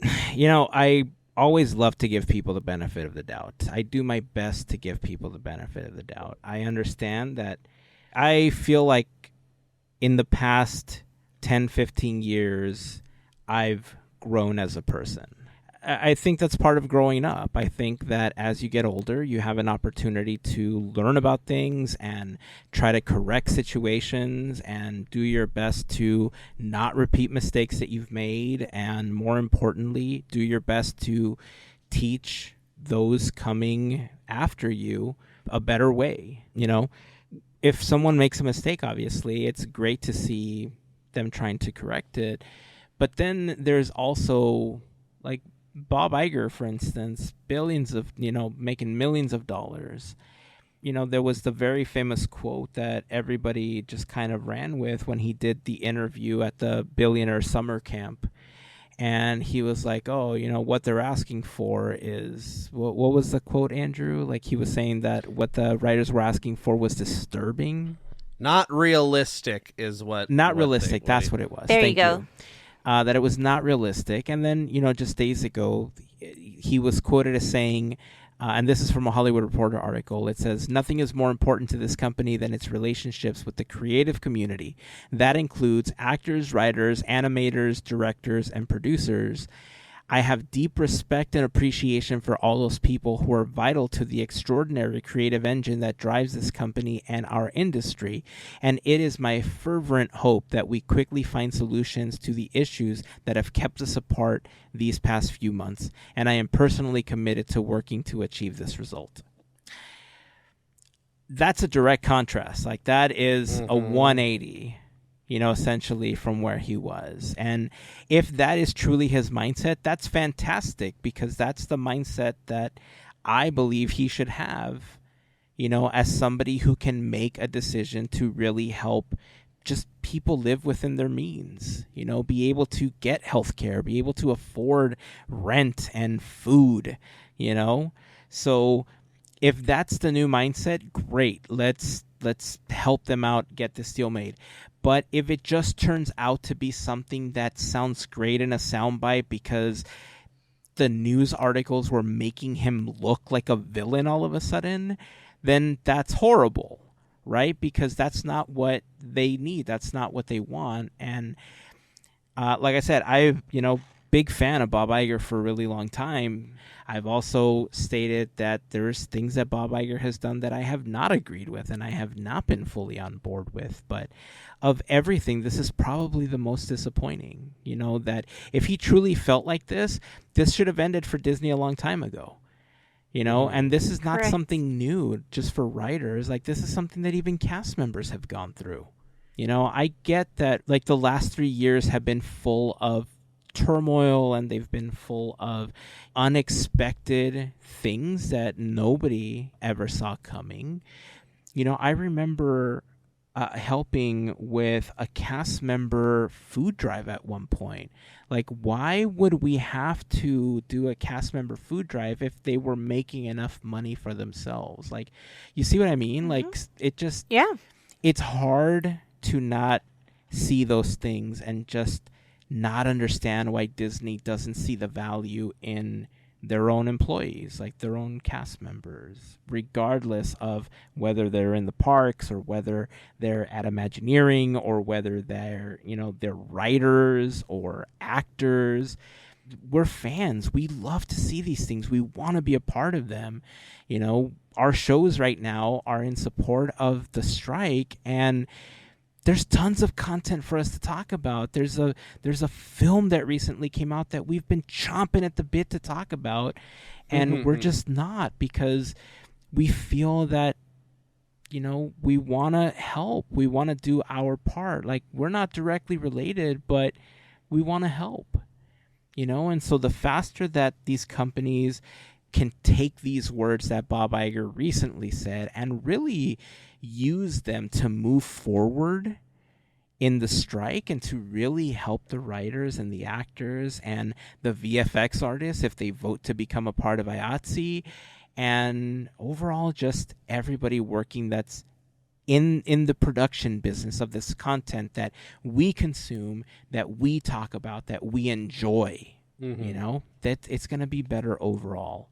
Speaker 2: I always love to give people the benefit of the doubt. I do my best to give people the benefit of the doubt. I understand that I feel like in the past 10, 15 years, I've grown as a person. I think that's part of growing up. I think that as you get older, you have an opportunity to learn about things and try to correct situations and do your best to not repeat mistakes that you've made. And more importantly, do your best to teach those coming after you a better way. If someone makes a mistake, obviously, it's great to see them trying to correct it. But then there's also, like, Bob Iger, for instance, billions of, making millions of dollars. There was the very famous quote that everybody just kind of ran with when he did the interview at the Billionaire Summer Camp. And he was like, oh, what they're asking for is, what was the quote, Andrew? Like, he was saying that what the writers were asking for was disturbing.
Speaker 3: Not realistic is what.
Speaker 2: Not realistic. That's what it was.
Speaker 1: There you go.
Speaker 2: That it was not realistic. And then, just days ago, he was quoted as saying, and this is from a Hollywood Reporter article, it says, nothing is more important to this company than its relationships with the creative community. That includes actors, writers, animators, directors, and producers. I have deep respect and appreciation for all those people who are vital to the extraordinary creative engine that drives this company and our industry, and it is my fervent hope that we quickly find solutions to the issues that have kept us apart these past few months, and I am personally committed to working to achieve this result. That's a direct contrast. Like, that is a 180. Essentially from where he was. And if that is truly his mindset, that's fantastic, because that's the mindset that I believe he should have, as somebody who can make a decision to really help just people live within their means, be able to get healthcare, be able to afford rent and food, So if that's the new mindset, great. Let's help them out, get this deal made. But if it just turns out to be something that sounds great in a soundbite because the news articles were making him look like a villain all of a sudden, then that's horrible, right? Because that's not what they need. That's not what they want. And like I said, I've, big fan of Bob Iger for a really long time. I've also stated that there's things that Bob Iger has done that I have not agreed with and I have not been fully on board with. But of everything, this is probably the most disappointing. That if he truly felt like this should have ended for Disney a long time ago. And this is not something new just for writers. Like, this is something that even cast members have gone through. I get that, like, the last 3 years have been full of turmoil and they've been full of unexpected things that nobody ever saw coming. I remember helping with a cast member food drive at one point. Like, why would we have to do a cast member food drive if they were making enough money for themselves? Like, you see what I mean?
Speaker 1: Mm-hmm.
Speaker 2: Like, it just,
Speaker 1: Yeah.
Speaker 2: it's hard to not see those things and just not understand why Disney doesn't see the value in their own employees, like their own cast members, regardless of whether they're in the parks or whether they're at Imagineering or whether they're writers or actors. We're fans. We love to see these things. We want to be a part of them. Our shows right now are in support of the strike, and there's tons of content for us to talk about. There's a film that recently came out that we've been chomping at the bit to talk about, and we're just not, because we feel that we want to help. We want to do our part. Like, we're not directly related, but we want to help. And so the faster that these companies can take these words that Bob Iger recently said and really use them to move forward in the strike and to really help the writers and the actors and the VFX artists if they vote to become a part of IATSE, and overall just everybody working that's in the production business of this content that we consume, that we talk about, that we enjoy, that it's going to be better overall.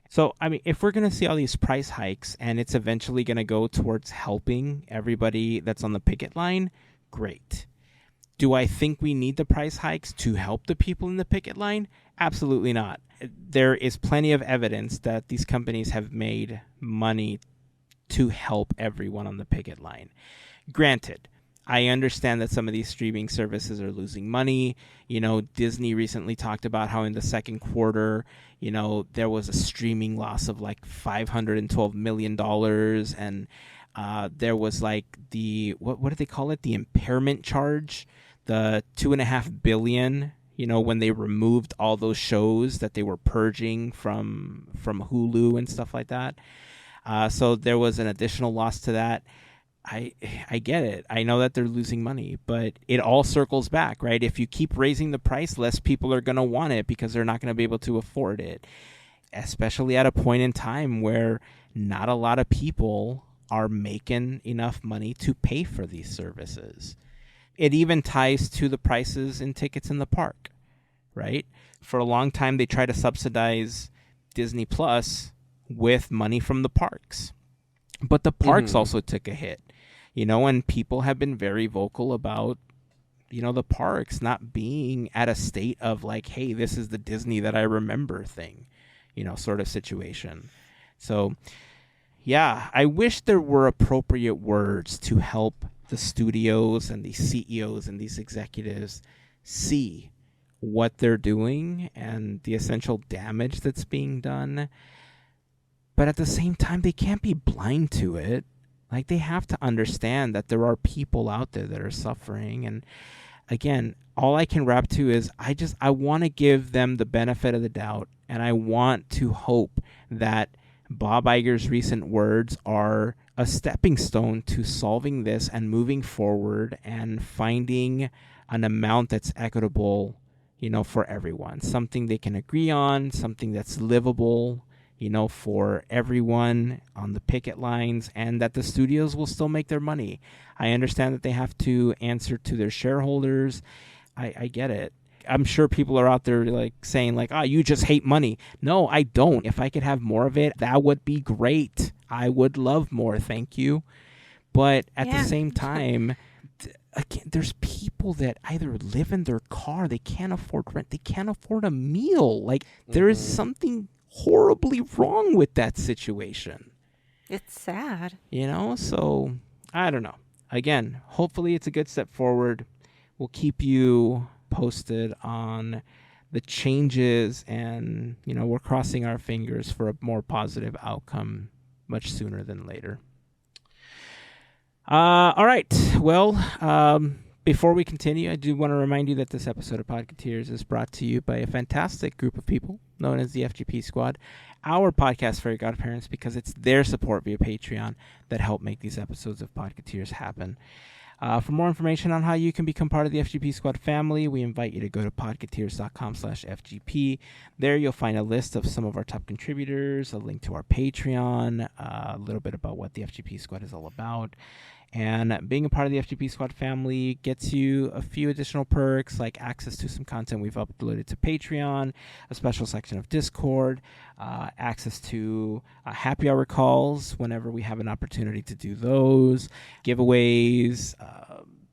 Speaker 2: So, I mean, if we're going to see all these price hikes and it's eventually going to go towards helping everybody that's on the picket line, great. Do I think we need the price hikes to help the people in the picket line? Absolutely not. There is plenty of evidence that these companies have made money to help everyone on the picket line. Granted, I understand that some of these streaming services are losing money. Disney recently talked about how in the second quarter, there was a streaming loss of like $512 million. And there was like the, what do they call it? The impairment charge, the $2.5 billion, when they removed all those shows that they were purging from Hulu and stuff like that. So there was an additional loss to that. I get it. I know that they're losing money, but it all circles back, right? If you keep raising the price, less people are going to want it because they're not going to be able to afford it, especially at a point in time where not a lot of people are making enough money to pay for these services. It even ties to the prices in tickets in the park, right? For a long time, they tried to subsidize Disney Plus with money from the parks. But the parks also took a hit, and people have been very vocal about, the parks not being at a state of like, hey, this is the Disney that I remember thing, sort of situation. So, yeah, I wish there were appropriate words to help the studios and the CEOs and these executives see what they're doing and the essential damage that's being done. But at the same time, they can't be blind to it. Like, they have to understand that there are people out there that are suffering. And again, all I can wrap to is I want to give them the benefit of the doubt. And I want to hope that Bob Iger's recent words are a stepping stone to solving this and moving forward and finding an amount that's equitable, for everyone. Something they can agree on, something that's livable, for everyone on the picket lines, and that the studios will still make their money. I understand that they have to answer to their shareholders. I get it. I'm sure people are out there like saying like, you just hate money. No, I don't. If I could have more of it, that would be great. I would love more. Thank you. But at the same time, again, there's people that either live in their car, they can't afford rent, they can't afford a meal. Like, there is something horribly wrong with that situation.
Speaker 1: It's sad.
Speaker 2: So I don't know. Again, hopefully it's a good step forward. We'll keep you posted on the changes, and we're crossing our fingers for a more positive outcome much sooner than later. All right. Well, Before we continue, I do want to remind you that this episode of Podketeers is brought to you by a fantastic group of people known as the FGP Squad, our podcast Fairy Godparents, because it's their support via Patreon that help make these episodes of Podketeers happen. For more information on how you can become part of the FGP Squad family, we invite you to go to podketeers.com/FGP. There you'll find a list of some of our top contributors, a link to our Patreon, a little bit about what the FGP Squad is all about. And being a part of the FGP Squad family gets you a few additional perks, like access to some content we've uploaded to Patreon, a special section of Discord, access to happy hour calls whenever we have an opportunity to do those, giveaways,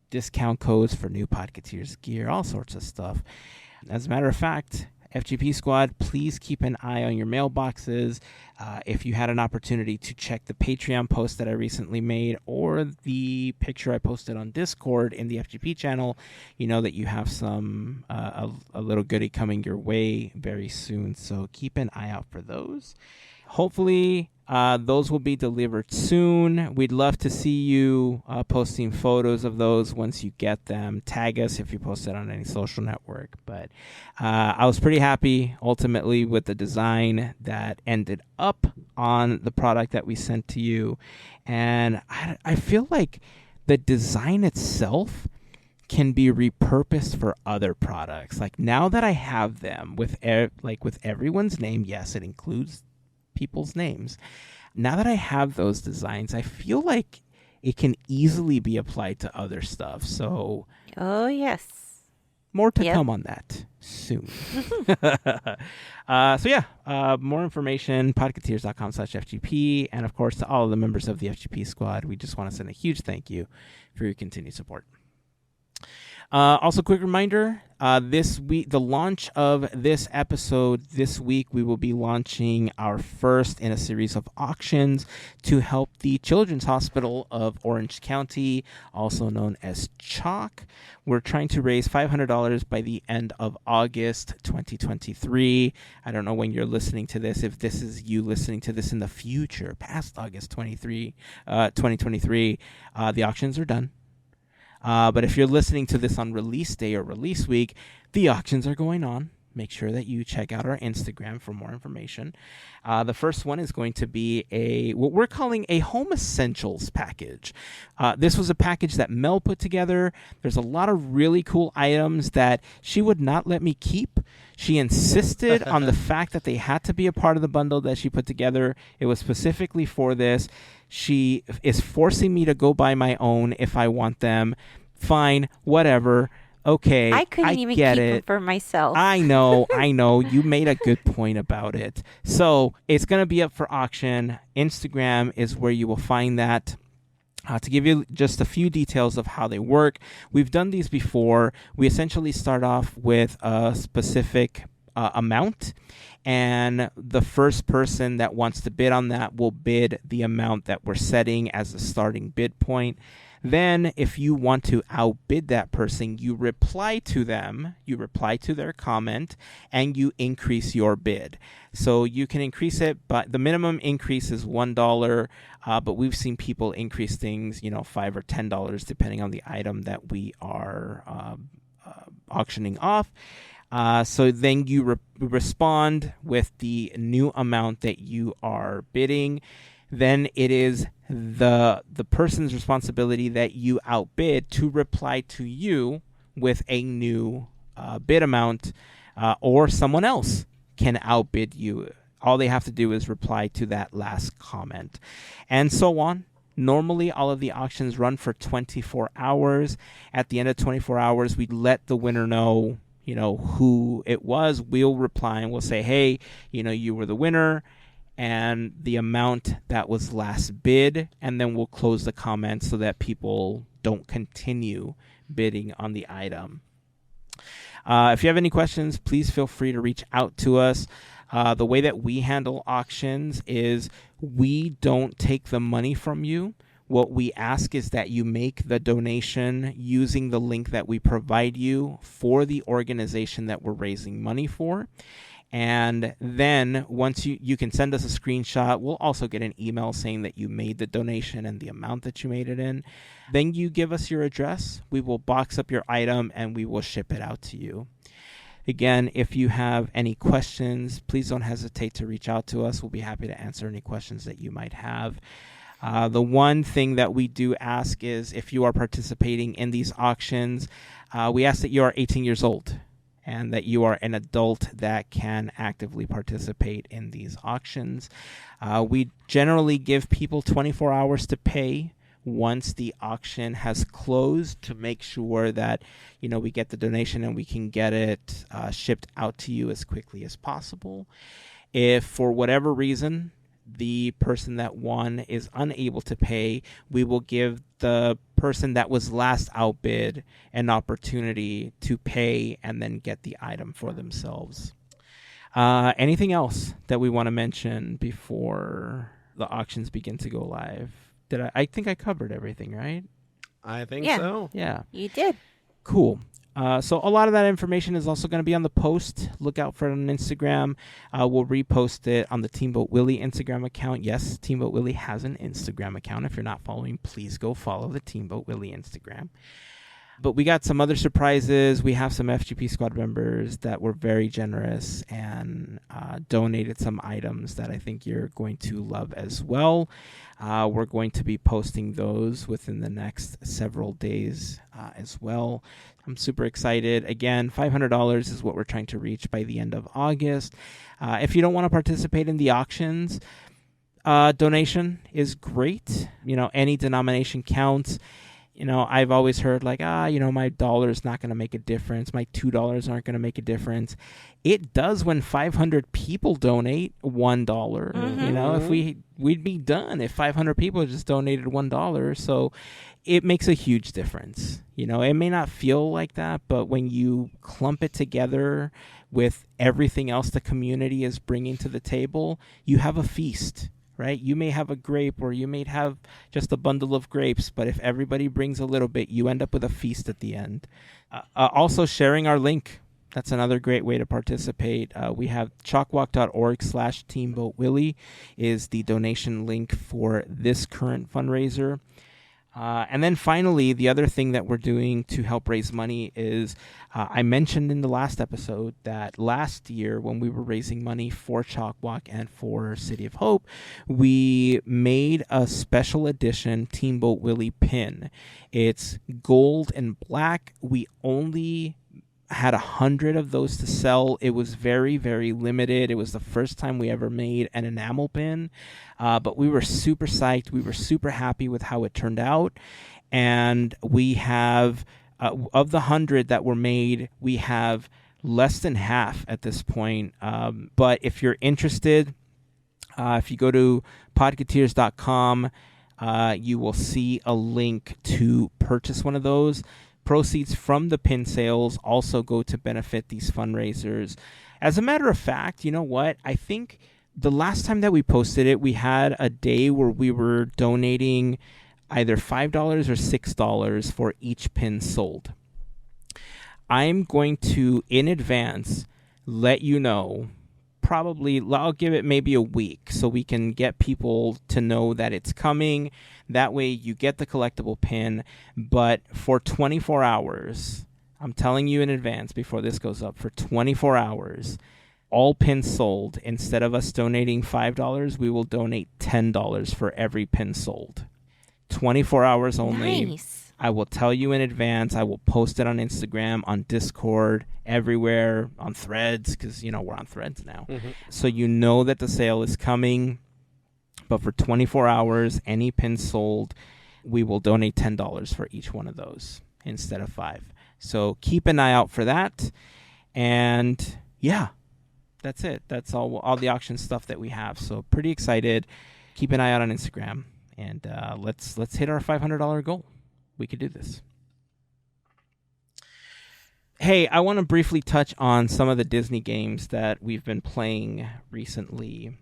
Speaker 2: discount codes for new Podketeers gear, all sorts of stuff. As a matter of fact, FGP Squad, please keep an eye on your mailboxes. If you had an opportunity to check the Patreon post that I recently made or the picture I posted on Discord in the FGP channel, you know that you have some a little goodie coming your way very soon. So keep an eye out for those. Hopefully, those will be delivered soon. We'd love to see you posting photos of those once you get them. Tag us if you post it on any social network. But I was pretty happy, ultimately, with the design that ended up on the product that we sent to you. And I feel like the design itself can be repurposed for other products. Like, now that I have them with everyone's name, yes, it includes people's names. Now that I have those designs, I feel like it can easily be applied to other stuff. So,
Speaker 1: Oh, yes.
Speaker 2: more to come on that soon. More information, podketeers.com/FGP. And of course, to all of the members of the FGP Squad, we just want to send a huge thank you for your continued support. Also, quick reminder, this week, the launch of this episode this week, we will be launching our first in a series of auctions to help the Children's Hospital of Orange County, also known as CHOC. We're trying to raise $500 by the end of August 2023. I don't know when you're listening to this, if this is you listening to this in the future, past August 2023, the auctions are done. But if you're listening to this on release day or release week, the auctions are going on. Make sure that you check out our Instagram for more information. The first one is going to be what we're calling a home essentials package. This was a package that Mel put together. There's a lot of really cool items that she would not let me keep. She insisted on the fact that they had to be a part of the bundle that she put together. It was specifically for this. She is forcing me to go buy my own if I want them. Fine, whatever. Okay,
Speaker 1: I couldn't even keep them for myself.
Speaker 2: I know. You made a good point about it. So it's going to be up for auction. Instagram is where you will find that. To give you just a few details of how they work, we've done these before. We essentially start off with a specific amount, and the first person that wants to bid on that will bid the amount that we're setting as the starting bid point. Then if you want to outbid that person, you reply to them, you reply to their comment, and you increase your bid. So you can increase it, but the minimum increase is $1, but we've seen people increase things, $5 or $10, depending on the item that we are auctioning off. So then you respond with the new amount that you are bidding. Then it is the person's responsibility that you outbid to reply to you with a new bid amount, or someone else can outbid you. All they have to do is reply to that last comment, and so on. Normally, all of the auctions run for 24 hours. At the end of 24 hours, we let the winner know, who it was. We'll reply and we'll say, hey, you were the winner, and the amount that was last bid, and then we'll close the comments so that people don't continue bidding on the item. If you have any questions, please feel free to reach out to us. The way that we handle auctions is we don't take the money from you. What we ask is that you make the donation using the link that we provide you for the organization that we're raising money for. And then once you can send us a screenshot, we'll also get an email saying that you made the donation and the amount that you made it in. Then you give us your address. We will box up your item and we will ship it out to you. Again, if you have any questions, please don't hesitate to reach out to us. We'll be happy to answer any questions that you might have. The one thing that we do ask is if you are participating in these auctions, we ask that you are 18 years old and that you are an adult that can actively participate in these auctions. We generally give people 24 hours to pay once the auction has closed to make sure that, we get the donation and we can get it shipped out to you as quickly as possible. If for whatever reason the person that won is unable to pay, we will give the person that was last outbid an opportunity to pay and then get the item for themselves. Anything else that we want to mention before the auctions begin to go live? I think I covered everything, right?
Speaker 3: I think
Speaker 1: Yeah.
Speaker 3: so.
Speaker 2: Yeah.
Speaker 1: You did.
Speaker 2: Cool. So a lot of that information is also going to be on the post. Look out for it on Instagram. We'll repost it on the Teamboat Willie Instagram account. Yes, Teamboat Willie has an Instagram account. If you're not following, please go follow the Teamboat Willie Instagram. But we got some other surprises. We have some FGP Squad members that were very generous and donated some items that I think you're going to love as well. We're going to be posting those within the next several days as well. I'm super excited. Again, $500 is what we're trying to reach by the end of August. If you don't want to participate in the auctions, donation is great. Any denomination counts. I've always heard like, my $1 not going to make a difference. My $2 aren't going to make a difference. It does when 500 people donate $1.
Speaker 1: Mm-hmm.
Speaker 2: If we'd be done if 500 people just donated $1. So it makes a huge difference. It may not feel like that, but when you clump it together with everything else the community is bringing to the table, you have a feast. Right? You may have a grape or you may have just a bundle of grapes, but if everybody brings a little bit, you end up with a feast at the end. Also sharing our link. That's another great way to participate. We have chocwalk.org/Teamboat is the donation link for this current fundraiser. And then finally, the other thing that we're doing to help raise money is I mentioned in the last episode that last year when we were raising money for CHOC Walk and for City of Hope, we made a special edition Teamboat Willie pin. It's gold and black. We only had 100 of those to sell. It was very, very limited. It was the first time we ever made an enamel pin, but we were super psyched. We were super happy with how it turned out, and we have of the 100 that were made, we have less than half at this point. But if you're interested, if you go to podketeers.com, you will see a link to purchase one of those. Proceeds from the pin sales also go to benefit these fundraisers. As a matter of fact, you know what? I think the last time that we posted it, we had a day where we were donating either $5 or $6 for each pin sold. I'm going to, in advance, let you know. Probably, I'll give it maybe a week so we can get people to know that it's coming. That way you get the collectible pin. But for 24 hours, I'm telling you in advance before this goes up, for 24 hours, all pins sold, instead of us donating $5, we will donate $10 for every pin sold. 24 hours only.
Speaker 1: Nice.
Speaker 2: I will tell you in advance. I will post it on Instagram, on Discord, everywhere, on Threads, because, we're on Threads now. Mm-hmm. So you know that the sale is coming. But for 24 hours, any pin sold, we will donate $10 for each one of those instead of $5. So keep an eye out for that. And, yeah, that's it. That's all the auction stuff that we have. So pretty excited. Keep an eye out on Instagram. And let's hit our $500 goal. We could do this. Hey, I want to briefly touch on some of the Disney games that we've been playing recently.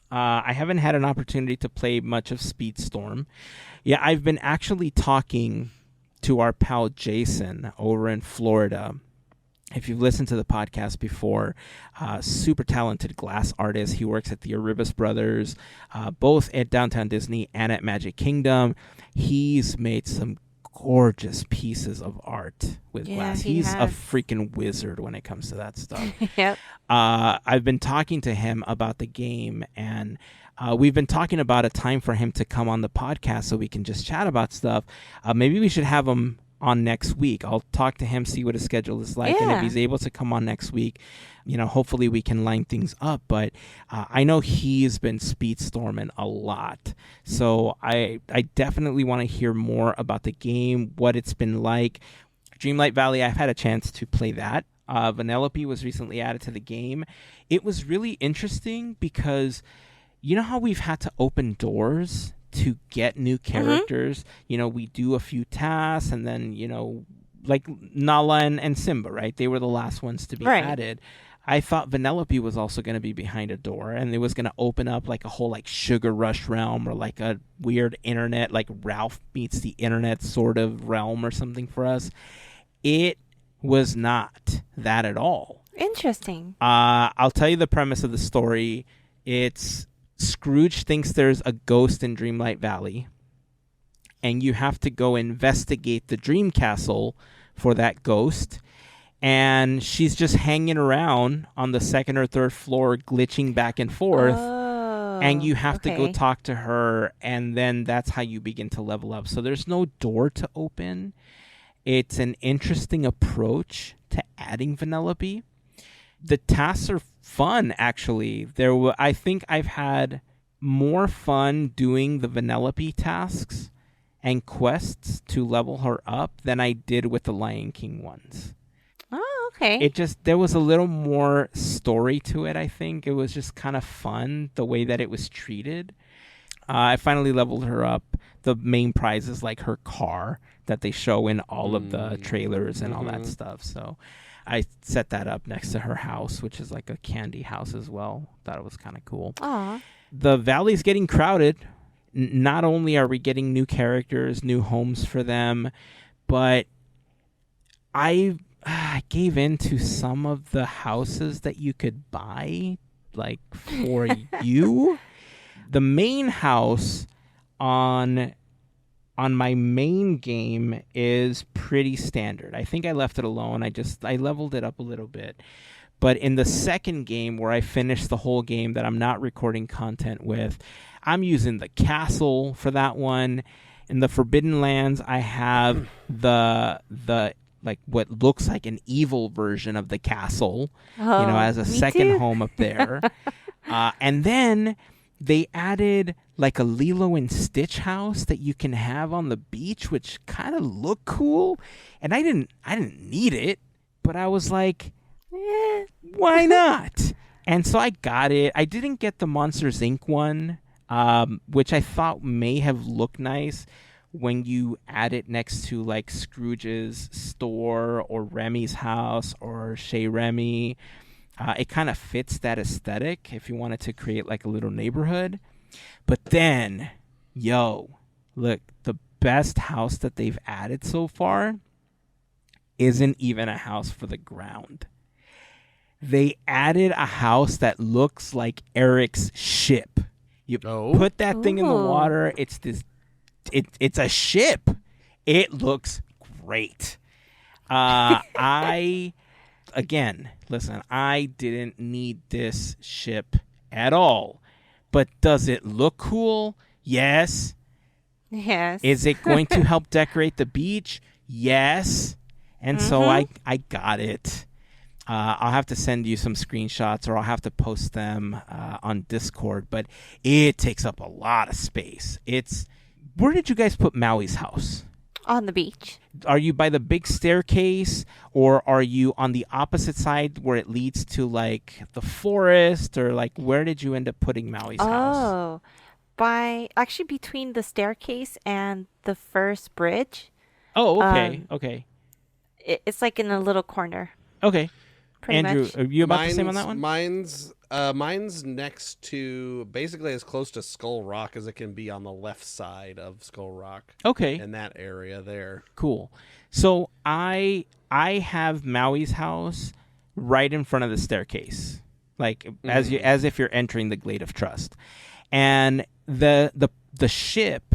Speaker 2: I haven't had an opportunity to play much of Speedstorm. Yeah, I've been actually talking to our pal Jason over in Florida If you've listened to the podcast before, super talented glass artist. He works at the Arribas Brothers, both at Downtown Disney and at Magic Kingdom. He's made some gorgeous pieces of art with glass. He's a freaking wizard when it comes to that stuff.
Speaker 1: Yep.
Speaker 2: I've been talking to him about the game, and we've been talking about a time for him to come on the podcast so we can just chat about stuff. Maybe we should have him on next week. I'll talk to him, see what his schedule is like, and if he's able to come on next week, hopefully we can line things up. But I know he's been speedstorming a lot, so I definitely want to hear more about the game, what it's been like. Dreamlight Valley, I've had a chance to play that. Vanellope was recently added to the game. It was really interesting because you know how we've had to open doors to get new characters? We do a few tasks, and then, like Nala and Simba, right? They were the last ones to be added. I thought Vanellope was also going to be behind a door, and it was going to open up like a whole like Sugar Rush realm, or like a weird internet, like Ralph meets the internet sort of realm or something for us. It was not that at all.
Speaker 1: Interesting.
Speaker 2: I'll tell you the premise of the story. It's Scrooge thinks there's a ghost in Dreamlight Valley, and you have to go investigate the dream castle for that ghost. And she's just hanging around on the second or third floor, glitching back and forth. And you have to go talk to her, and then that's how you begin to level up. So there's no door to open. It's an interesting approach to adding Vanellope. The tasks are fun, actually. I think I've had more fun doing the Vanellope tasks and quests to level her up than I did with the Lion King ones.
Speaker 1: Oh, okay.
Speaker 2: There was a little more story to it, I think. It was just kind of fun, the way that it was treated. I finally leveled her up. The main prize is like her car that they show in all of the trailers and all that stuff. So I set that up next to her house, which is like a candy house as well. Thought it was kind of cool.
Speaker 1: Aww.
Speaker 2: The valley's getting crowded. Not only are we getting new characters, new homes for them, but I gave in to some of the houses that you could buy, like for you. The main house on my main game is pretty standard. I think I left it alone. I leveled it up a little bit. But in the second game, where I finished the whole game that I'm not recording content with, I'm using the castle for that one. In the Forbidden Lands, I have the like what looks like an evil version of the castle, as a second home up there. And then they added like a Lilo and Stitch house that you can have on the beach, which kind of looked cool. And I didn't need it, but I was like, why not? And so I got it. I didn't get the Monsters Inc. one, which I thought may have looked nice when you add it next to like Scrooge's store or Remy's house or Chez Remy. It kind of fits that aesthetic if you wanted to create like a little neighborhood. But then, look, the best house that they've added so far isn't even a house for the ground. They added a house that looks like Eric's ship. You put that thing in the water, it's a ship. It looks great. Listen, I didn't need this ship at all. But does it look cool? Yes.
Speaker 1: Yes.
Speaker 2: Is it going to help decorate the beach? Yes. And so I got it. I'll have to send you some screenshots, or I'll have to post them on Discord. But it takes up a lot of space. Where did you guys put Maui's house?
Speaker 1: On the beach.
Speaker 2: Are you by the big staircase, or are you on the opposite side where it leads to like the forest, or like where did you end up putting Maui's house?
Speaker 1: Actually between the staircase and the first bridge.
Speaker 2: Oh, okay. Okay.
Speaker 1: It's like in a little corner.
Speaker 2: Okay.
Speaker 1: pretty
Speaker 2: Andrew,
Speaker 1: much.
Speaker 2: are you about the same on that one?
Speaker 3: Mine's next to basically as close to Skull Rock as it can be on the left side of Skull Rock.
Speaker 2: Okay.
Speaker 3: In that area there.
Speaker 2: Cool. So I have Maui's house right in front of the staircase, like as if you're entering the Glade of Trust, and the ship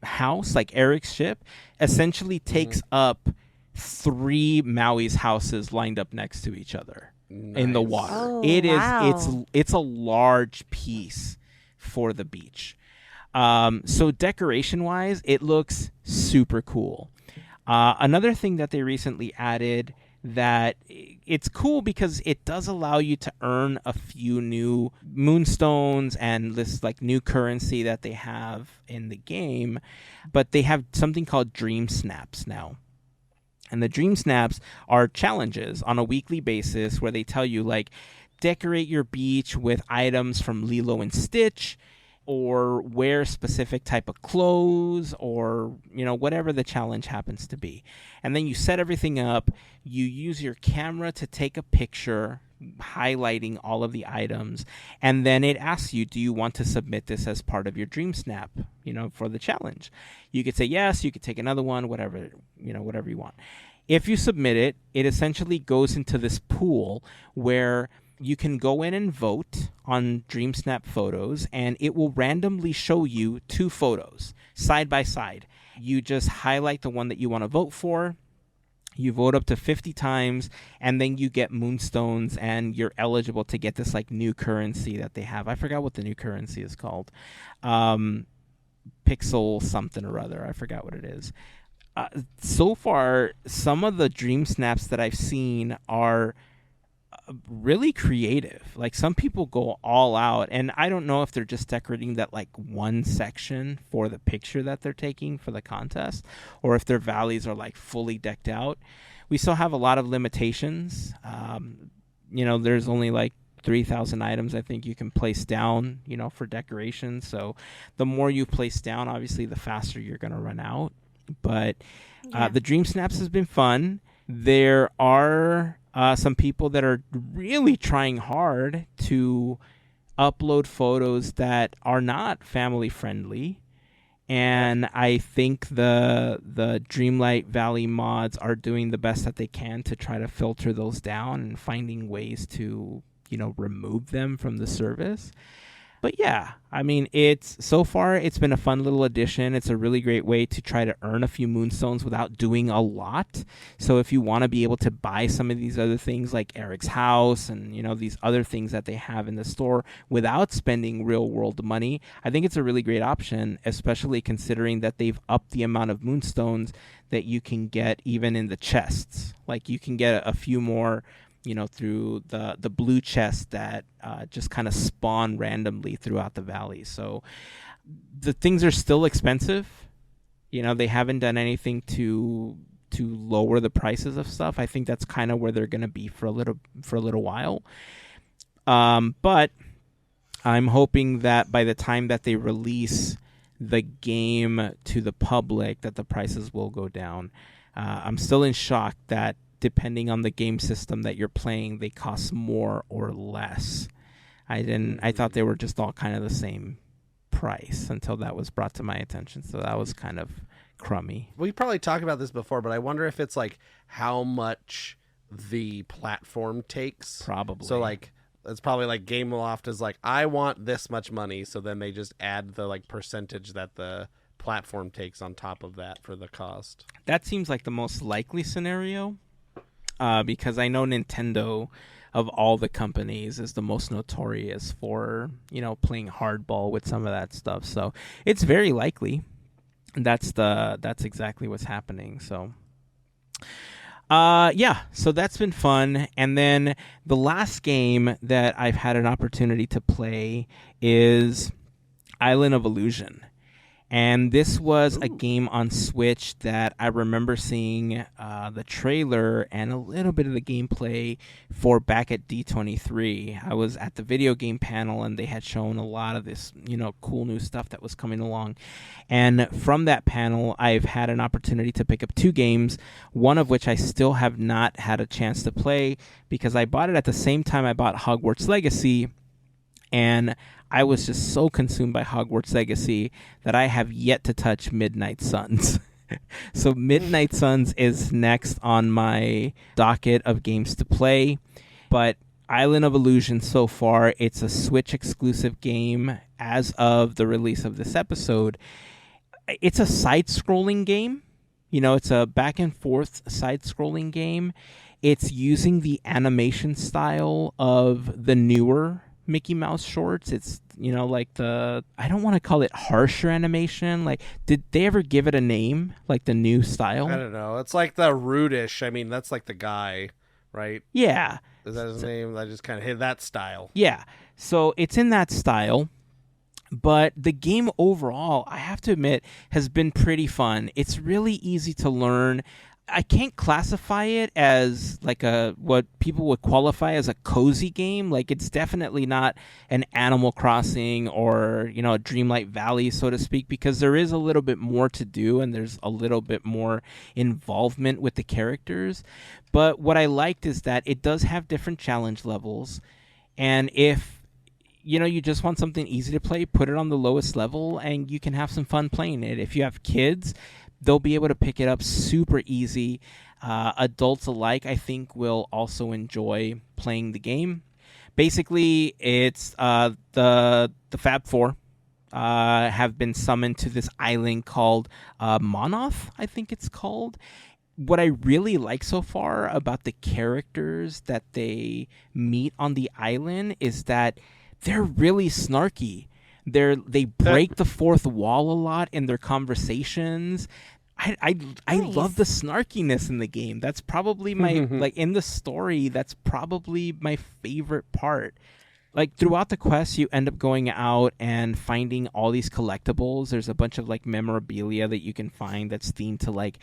Speaker 2: house, like Eric's ship, essentially takes up 3 Maui's houses lined up next to each other in the water.
Speaker 1: Oh,
Speaker 2: Wow. It's a large piece for the beach. So decoration wise, it looks super cool. Another thing that they recently added that it's cool because it does allow you to earn a few new moonstones and this like new currency that they have in the game, but they have something called Dream Snaps now. And the Dream Snaps are challenges on a weekly basis where they tell you, like, decorate your beach with items from Lilo and Stitch, or wear a specific type of clothes, or, you know, whatever the challenge happens to be. And then you set everything up. You use your camera to take a picture highlighting all of the items, and then it asks you, do you want to submit this as part of your Dream Snap, you know, for the challenge? You could say yes, you could take another one, whatever, you know, whatever you want. If you submit it, it essentially goes into this pool where you can go in and vote on Dream Snap photos, and it will randomly show you 2 photos side by side. You just highlight the one that you want to vote for. You vote up to 50 times, and then you get moonstones, and you're eligible to get this like new currency that they have. I forgot what the new currency is called. Pixel something or other. I forgot what it is. So far, some of the Dream Snaps that I've seen are really creative. Like, some people go all out, and I don't know if they're just decorating that like one section for the picture that they're taking for the contest, or if their valleys are like fully decked out. We still have a lot of limitations. You know, there's only like 3,000 items I think you can place down, you know, for decoration. So the more you place down, obviously the faster you're going to run out. But the Dream Snaps has been fun. There are some people that are really trying hard to upload photos that are not family friendly, and I think the Dreamlight Valley mods are doing the best that they can to try to filter those down and finding ways to, you know, remove them from the service. But yeah, I mean, so far it's been a fun little addition. It's a really great way to try to earn a few moonstones without doing a lot. So if you want to be able to buy some of these other things like Eric's house and, you know, these other things that they have in the store without spending real world money, I think it's a really great option, especially considering that they've upped the amount of moonstones that you can get even in the chests. Like, you can get a few more, you know, through the blue chest that just kind of spawn randomly throughout the valley. So the things are still expensive. You know, they haven't done anything to lower the prices of stuff. I think that's kind of where they're going to be for a little while. But I'm hoping that by the time that they release the game to the public, that the prices will go down. I'm still in shock that depending on the game system that you're playing, they cost more or less. I thought they were just all kind of the same price until that was brought to my attention. So that was kind of crummy.
Speaker 3: We probably talked about this before, but I wonder if it's like how much the platform takes.
Speaker 2: Probably.
Speaker 3: So like, it's probably like Gameloft is like, I want this much money. So then they just add the like percentage that the platform takes on top of that for the cost.
Speaker 2: That seems like the most likely scenario. Because I know Nintendo, of all the companies, is the most notorious for, you know, playing hardball with some of that stuff. So it's very likely that's exactly what's happening. So, so that's been fun. And then the last game that I've had an opportunity to play is Island of Illusion. And this was a game on Switch that I remember seeing the trailer and a little bit of the gameplay for back at D23. I was at the video game panel and they had shown a lot of this, cool new stuff that was coming along. And from that panel, I've had an opportunity to pick up 2 games, one of which I still have not had a chance to play because I bought it at the same time I bought Hogwarts Legacy. And I was just so consumed by Hogwarts Legacy that I have yet to touch Midnight Suns. So Midnight Suns is next on my docket of games to play. But Island of Illusion so far, it's a Switch exclusive game as of the release of this episode. It's a side-scrolling game. It's a back-and-forth side-scrolling game. It's using the animation style of the newer Mickey Mouse shorts. It's like I don't want to call it harsher animation. Like, did they ever give it a name, like the new style?
Speaker 3: I don't know. It's like the Rudish. I mean, that's like the guy, right?
Speaker 2: Yeah.
Speaker 3: Is that his name? I just kind of hit that style.
Speaker 2: Yeah. So it's in that style. But the game overall, I have to admit, has been pretty fun. It's really easy to learn. I can't classify it as like what people would qualify as a cozy game. Like, it's definitely not an Animal Crossing or, a Dreamlight Valley, so to speak, because there is a little bit more to do and there's a little bit more involvement with the characters. But what I liked is that it does have different challenge levels. And if, you just want something easy to play, put it on the lowest level and you can have some fun playing it. If you have kids, they'll be able to pick it up super easy. Adults alike, I think, will also enjoy playing the game. Basically, it's the Fab Four have been summoned to this island called Monoth, I think it's called. What I really like so far about the characters that they meet on the island is that they're really snarky. They break the fourth wall a lot in their conversations. I love the snarkiness in the game. That's probably my like in the story. That's probably my favorite part. Like, throughout the quest, you end up going out and finding all these collectibles. There's a bunch of like memorabilia that you can find that's themed to like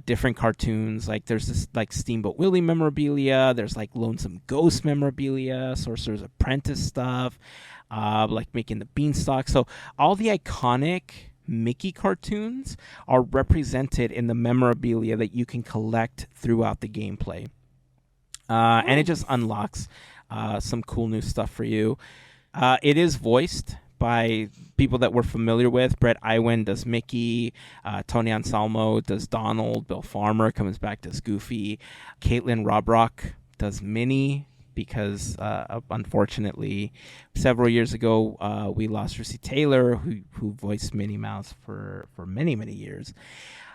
Speaker 2: different cartoons. Like, there's this like Steamboat Willie memorabilia. There's like Lonesome Ghost memorabilia, Sorcerer's Apprentice stuff. Like making the beanstalk. So all the iconic Mickey cartoons are represented in the memorabilia that you can collect throughout the gameplay. And it just unlocks some cool new stuff for you. It is voiced by people that we're familiar with. Brett Iwan does Mickey. Tony Anselmo does Donald. Bill Farmer comes back as Goofy. Caitlin Robrock does Minnie. Because unfortunately, several years ago, we lost Russi Taylor, who voiced Minnie Mouse for many, many years.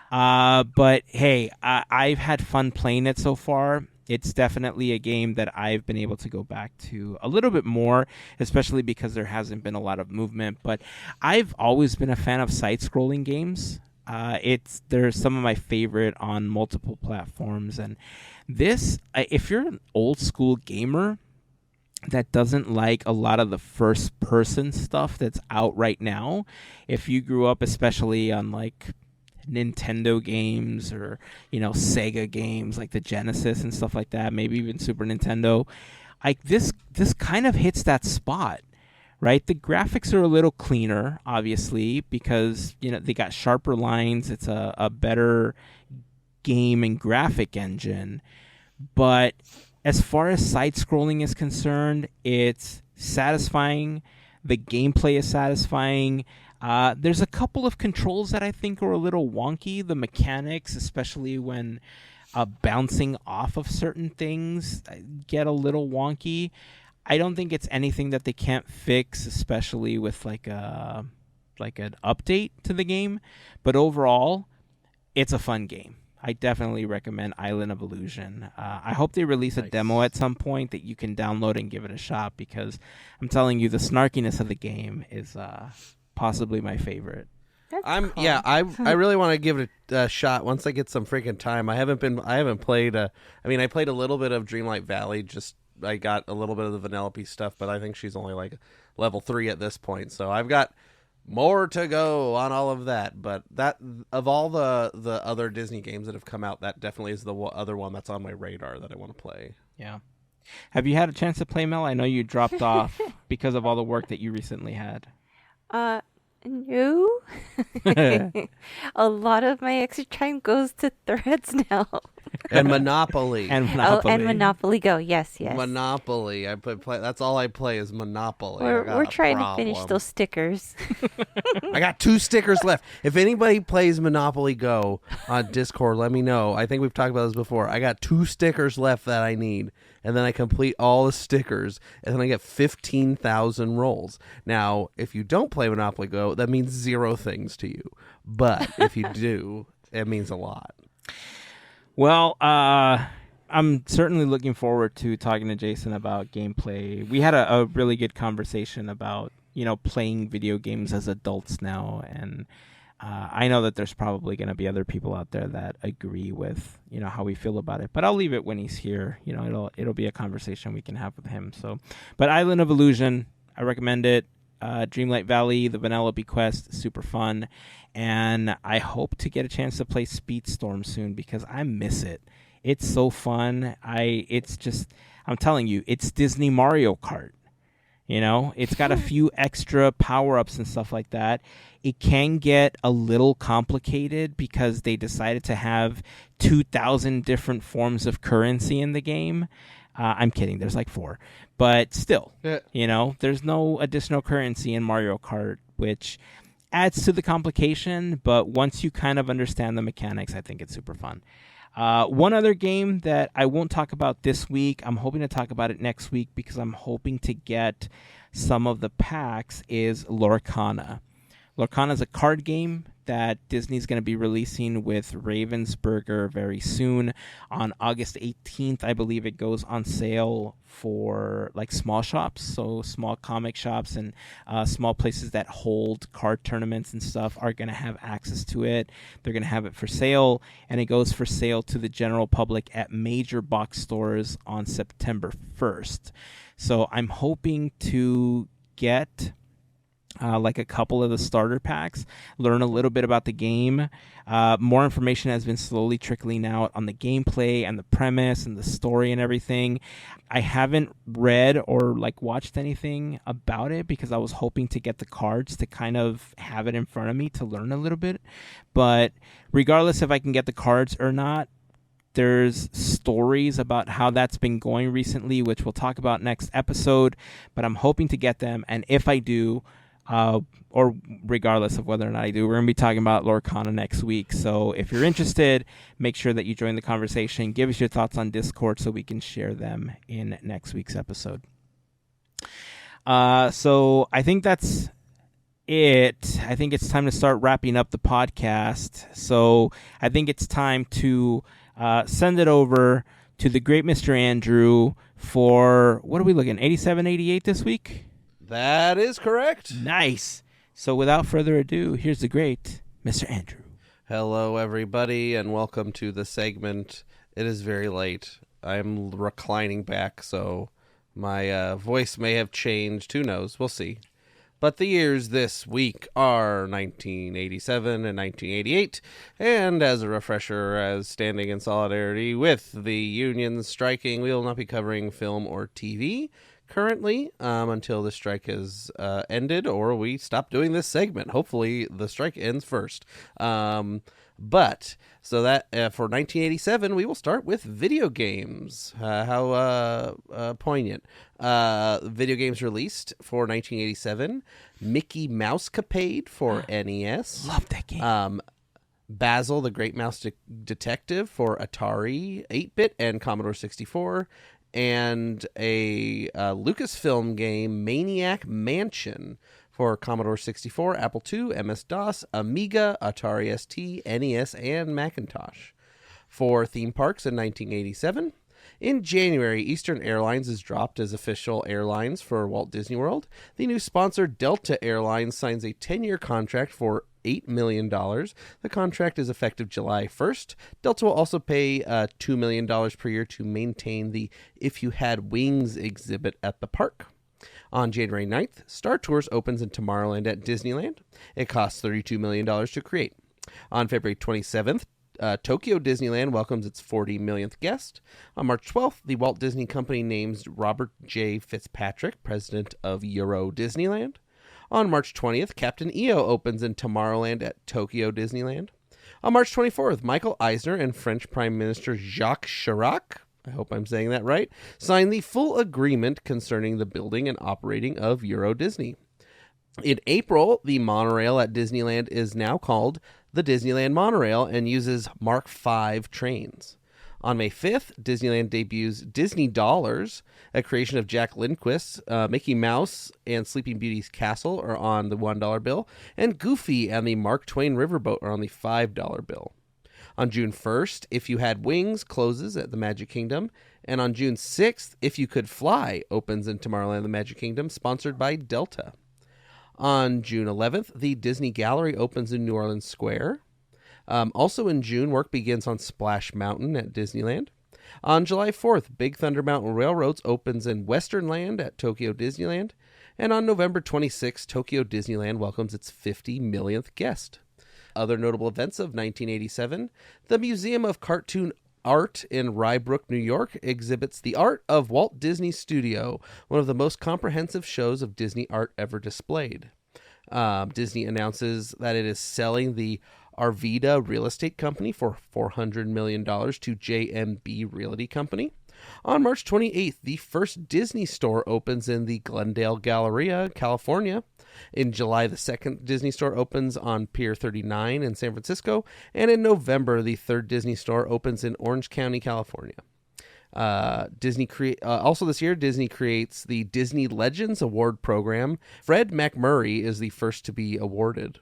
Speaker 2: But hey, I've had fun playing it so far. It's definitely a game that I've been able to go back to a little bit more, especially because there hasn't been a lot of movement. But I've always been a fan of side-scrolling games. They're some of my favorite on multiple platforms, and this, if you're an old school gamer that doesn't like a lot of the first person stuff that's out right now, if you grew up especially on like Nintendo games or Sega games like the Genesis and stuff like that, maybe even Super Nintendo, like this kind of hits that spot. Right, the graphics are a little cleaner, obviously, because they got sharper lines. It's a better game and graphic engine. But as far as side-scrolling is concerned, it's satisfying. The gameplay is satisfying. There's a couple of controls that I think are a little wonky. The mechanics, especially when bouncing off of certain things, get a little wonky. I don't think it's anything that they can't fix, especially with like an update to the game. But overall, it's a fun game. I definitely recommend Island of Illusion. I hope they release a demo at some point that you can download and give it a shot, because I'm telling you, the snarkiness of the game is possibly my favorite.
Speaker 1: Cool.
Speaker 3: I really want to give it a shot once I get some freaking time. I haven't played. I played a little bit of Dreamlight Valley. I got a little bit of the Vanellope stuff, but I think she's only like level 3 at this point. So I've got more to go on all of that. But that, of all the other Disney games that have come out, that definitely is the other one that's on my radar that I want to play.
Speaker 2: Yeah. Have you had a chance to play, Mel? I know you dropped off because of all the work that you recently had.
Speaker 1: No. A lot of my extra time goes to Threads now.
Speaker 3: And Monopoly.
Speaker 2: And Monopoly.
Speaker 1: Oh, and Monopoly Go. Yes.
Speaker 3: Monopoly. I play. That's all I play is Monopoly.
Speaker 1: We're trying to finish those stickers.
Speaker 3: I got 2 stickers left. If anybody plays Monopoly Go on Discord, let me know. I think we've talked about this before. I got 2 stickers left that I need, and then I complete all the stickers, and then I get 15,000 rolls. Now, if you don't play Monopoly Go, that means 0 things to you. But if you do, it means a lot.
Speaker 2: Well, I'm certainly looking forward to talking to Jason about gameplay. We had a really good conversation about, playing video games as adults now. And I know that there's probably going to be other people out there that agree with, how we feel about it. But I'll leave it when he's here. It'll be a conversation we can have with him. So, but Island of Illusion, I recommend it. Dreamlight Valley, the Vanellope Quest, super fun. And I hope to get a chance to play Speedstorm soon because I miss it. It's so fun. I'm telling you, it's Disney Mario Kart. It's got a few extra power-ups and stuff like that. It can get a little complicated because they decided to have 2,000 different forms of currency in the game. I'm kidding. There's like 4. But still, there's no additional currency in Mario Kart, which adds to the complication. But once you kind of understand the mechanics, I think it's super fun. One other game that I won't talk about this week, I'm hoping to talk about it next week because I'm hoping to get some of the packs, is Lorcana. Lorcana is a card game that Disney's going to be releasing with Ravensburger very soon. On August 18th, I believe it goes on sale for like small shops, so small comic shops and small places that hold card tournaments and stuff are going to have access to it. They're going to have it for sale, and it goes for sale to the general public at major box stores on September 1st. So I'm hoping to get like a couple of the starter packs, learn a little bit about the game. More information has been slowly trickling out on the gameplay and the premise and the story and everything. I haven't read or watched anything about it because I was hoping to get the cards to kind of have it in front of me to learn a little bit. But regardless if I can get the cards or not, there's stories about how that's been going recently, which we'll talk about next episode. But I'm hoping to get them, and if I do, or regardless of whether or not I do, we're going to be talking about Lorcana next week. So if you're interested, make sure that you join the conversation. Give us your thoughts on Discord so we can share them in next week's episode. So I think that's it. I think it's time to start wrapping up the podcast. So I think it's time to send it over to the great Mr. Andrew for, what are we looking, 87, 88 this week?
Speaker 3: That is correct.
Speaker 2: Nice. So without further ado, here's the great Mr. Andrew.
Speaker 3: Hello, everybody, and welcome to the segment. It is very late. I'm reclining back, so my voice may have changed. Who knows? We'll see. But the years this week are 1987 and 1988, and as a refresher, as standing in solidarity with the unions striking, we will not be covering film or TV currently until the strike has ended or we stop doing this segment. Hopefully the strike ends first. But so that for 1987, we will start with video games. How poignant. Video games released for 1987. Mickey Mousecapade for NES.
Speaker 2: Love that game.
Speaker 3: Basil the Great Mouse Detective for Atari 8-bit and Commodore 64. And a Lucasfilm game, Maniac Mansion, for Commodore 64, Apple II, MS-DOS, Amiga, Atari ST, NES, and Macintosh. For theme parks in 1987, in January, Eastern Airlines is dropped as official airlines for Walt Disney World. The new sponsor, Delta Airlines, signs a 10-year contract for $8 million. The contract is effective July 1st. Delta will also pay $2 million per year to maintain the If You Had Wings exhibit at the park. On January 9th, Star Tours opens in Tomorrowland at Disneyland. It costs $32 million to create. On February 27th, Tokyo Disneyland welcomes its 40 millionth guest. On March 12th, the Walt Disney Company names Robert J. Fitzpatrick president of Euro Disneyland. On March 20th, Captain EO opens in Tomorrowland at Tokyo Disneyland. On March 24th, Michael Eisner and French Prime Minister Jacques Chirac, I hope I'm saying that right, signed the full agreement concerning the building and operating of Euro Disney. In April, the monorail at Disneyland is now called the Disneyland Monorail and uses Mark V trains. On May 5th, Disneyland debuts Disney Dollars, a creation of Jack Lindquist's. Mickey Mouse and Sleeping Beauty's castle are on the $1 bill, and Goofy and the Mark Twain Riverboat are on the $5 bill. On June 1st, If You Had Wings closes at the Magic Kingdom, and on June 6th, If You Could Fly opens in Tomorrowland the Magic Kingdom, sponsored by Delta. On June 11th, the Disney Gallery opens in New Orleans Square. Also in June, work begins on Splash Mountain at Disneyland. On July 4th, Big Thunder Mountain Railroads opens in Western Land at Tokyo Disneyland. And on November 26th, Tokyo Disneyland welcomes its 50 millionth guest. Other notable events of 1987, the Museum of Cartoon Art in Rye Brook, New York, exhibits the art of Walt Disney Studio, one of the most comprehensive shows of Disney art ever displayed. Disney announces that it is selling the Arvida Real Estate Company for $400 million to JMB Realty Company. On March 28th, the first Disney store opens in the Glendale Galleria, California. In July, the second Disney store opens on Pier 39 in San Francisco. And in November, the third Disney store opens in Orange County, California. Also this year, Disney creates the Disney Legends Award program. Fred MacMurray is the first to be awarded.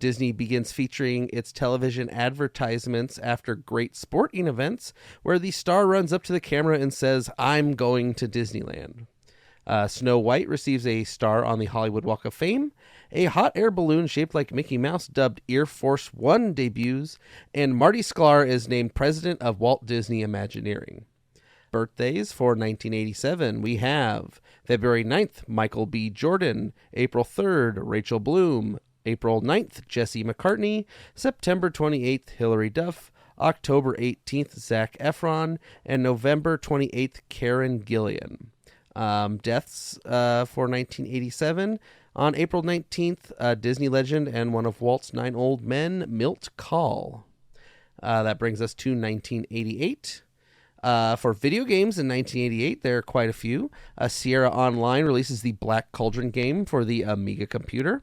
Speaker 3: Disney begins featuring its television advertisements after great sporting events, where the star runs up to the camera and says, "I'm going to Disneyland." Snow White receives a star on the Hollywood Walk of Fame. A hot air balloon shaped like Mickey Mouse, dubbed Air Force One, debuts, and Marty Sklar is named president of Walt Disney Imagineering. Birthdays for 1987, we have February 9th, Michael B. Jordan. April 3rd, Rachel Bloom. April 9th, Jesse McCartney. September 28th, Hilary Duff. October 18th, Zac Efron. And November 28th, Karen Gillian. Deaths for 1987. On April 19th, Disney legend and one of Walt's 9 old men, Milt Kahl. That brings us to 1988. For video games in 1988, there are quite a few. Sierra Online releases the Black Cauldron game for the Amiga computer.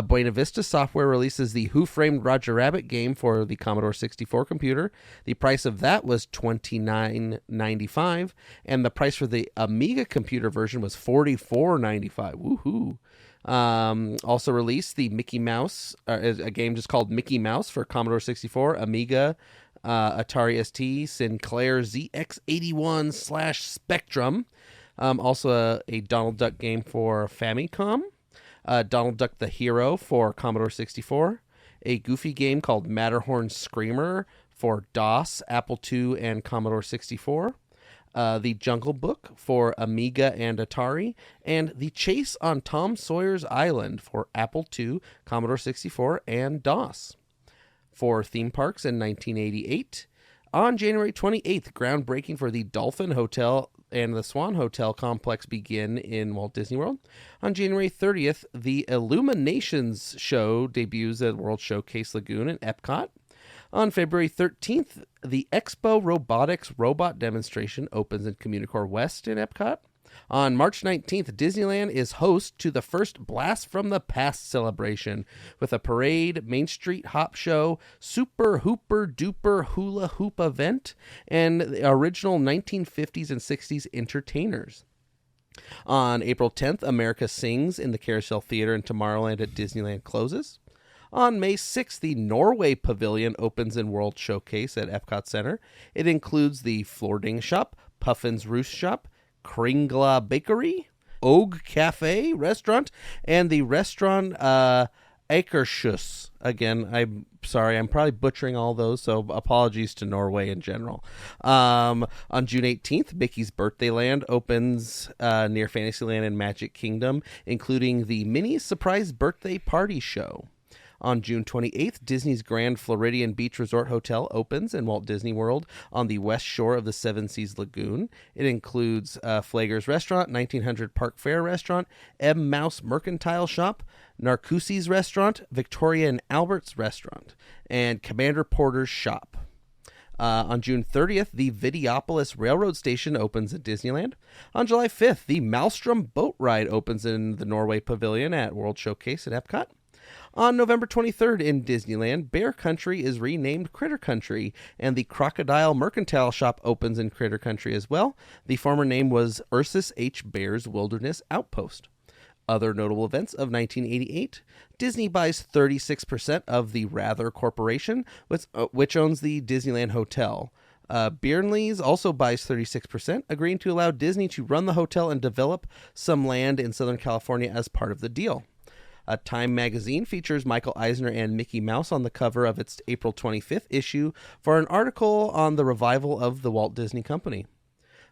Speaker 3: Buena Vista Software releases the Who Framed Roger Rabbit game for the Commodore 64 computer. The price of that was $29.95, and the price for the Amiga computer version was $44.95. Woohoo! Also released the Mickey Mouse, a game just called Mickey Mouse for Commodore 64, Amiga, Atari ST, Sinclair ZX81/Spectrum. Also a Donald Duck game for Famicom. Donald Duck the Hero for Commodore 64. A Goofy game called Matterhorn Screamer for DOS, Apple II, and Commodore 64. The Jungle Book for Amiga and Atari. And The Chase on Tom Sawyer's Island for Apple II, Commodore 64, and DOS. For theme parks in 1988. On January 28th, groundbreaking for the Dolphin Hotel and the Swan Hotel complex begin in Walt Disney World. On January 30th, the Illuminations show debuts at World Showcase Lagoon in Epcot. On February 13th, the Expo Robotics robot demonstration opens in Communicore West in Epcot. On March 19th, Disneyland is host to the first Blast from the Past celebration with a parade, Main Street Hop Show, Super Hooper Duper Hula Hoop event, and the original 1950s and 60s entertainers. On April 10th, America Sings in the Carousel Theater in Tomorrowland at Disneyland closes. On May 6th, the Norway Pavilion opens in World Showcase at Epcot Center. It includes the Floording Shop, Puffin's Roost Shop, Kringla Bakery, Og Cafe restaurant, and the restaurant Akershus. Again, I'm sorry, I'm probably butchering all those, so apologies to Norway in general. On June 18th, Mickey's Birthday Land opens near Fantasyland and Magic Kingdom, including the mini surprise birthday party show. On June 28th, Disney's Grand Floridian Beach Resort Hotel opens in Walt Disney World on the west shore of the Seven Seas Lagoon. It includes Flager's Restaurant, 1900 Park Fair Restaurant, M. Mouse Mercantile Shop, Narcoossee's Restaurant, Victoria and Albert's Restaurant, and Commander Porter's Shop. On June 30th, the Videopolis Railroad Station opens at Disneyland. On July 5th, the Maelstrom Boat Ride opens in the Norway Pavilion at World Showcase at Epcot. On November 23rd in Disneyland, Bear Country is renamed Critter Country, and the Crocodile Mercantile Shop opens in Critter Country as well. The former name was Ursus H. Bear's Wilderness Outpost. Other notable events of 1988, Disney buys 36% of the Rather Corporation, which owns the Disneyland Hotel. Bjornlies also buys 36%, agreeing to allow Disney to run the hotel and develop some land in Southern California as part of the deal. Time magazine features Michael Eisner and Mickey Mouse on the cover of its April 25th issue for an article on the revival of the Walt Disney Company.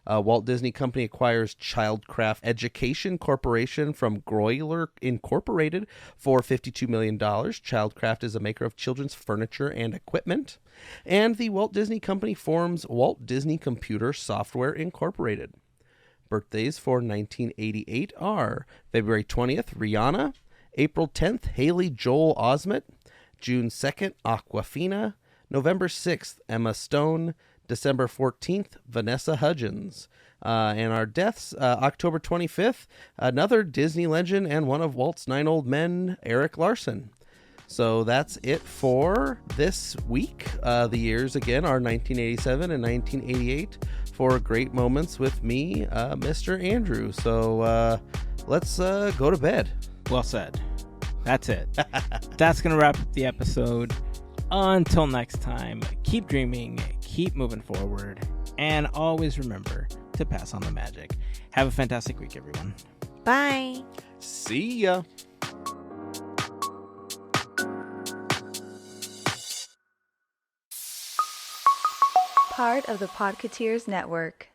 Speaker 3: Walt Disney Company acquires Childcraft Education Corporation from Groyler Incorporated for $52 million. Childcraft is a maker of children's furniture and equipment. And the Walt Disney Company forms Walt Disney Computer Software Incorporated. Birthdays for 1988 are February 20th, Rihanna. April 10th, Haley Joel Osment. June 2nd, Aquafina. November 6th, Emma Stone. December 14th, Vanessa Hudgens. And our deaths, October 25th, another Disney legend and one of Walt's 9 old men, Eric Larson. So that's it for this week. The years, again, are 1987 and 1988 for great moments with me, Mr. Andrew. So let's go to bed.
Speaker 2: Well said. That's it. That's going to wrap up the episode. Until next time, keep dreaming, keep moving forward, and always remember to pass on the magic. Have a fantastic week, everyone.
Speaker 1: Bye.
Speaker 3: See ya.
Speaker 4: Part of the Podketeers Network.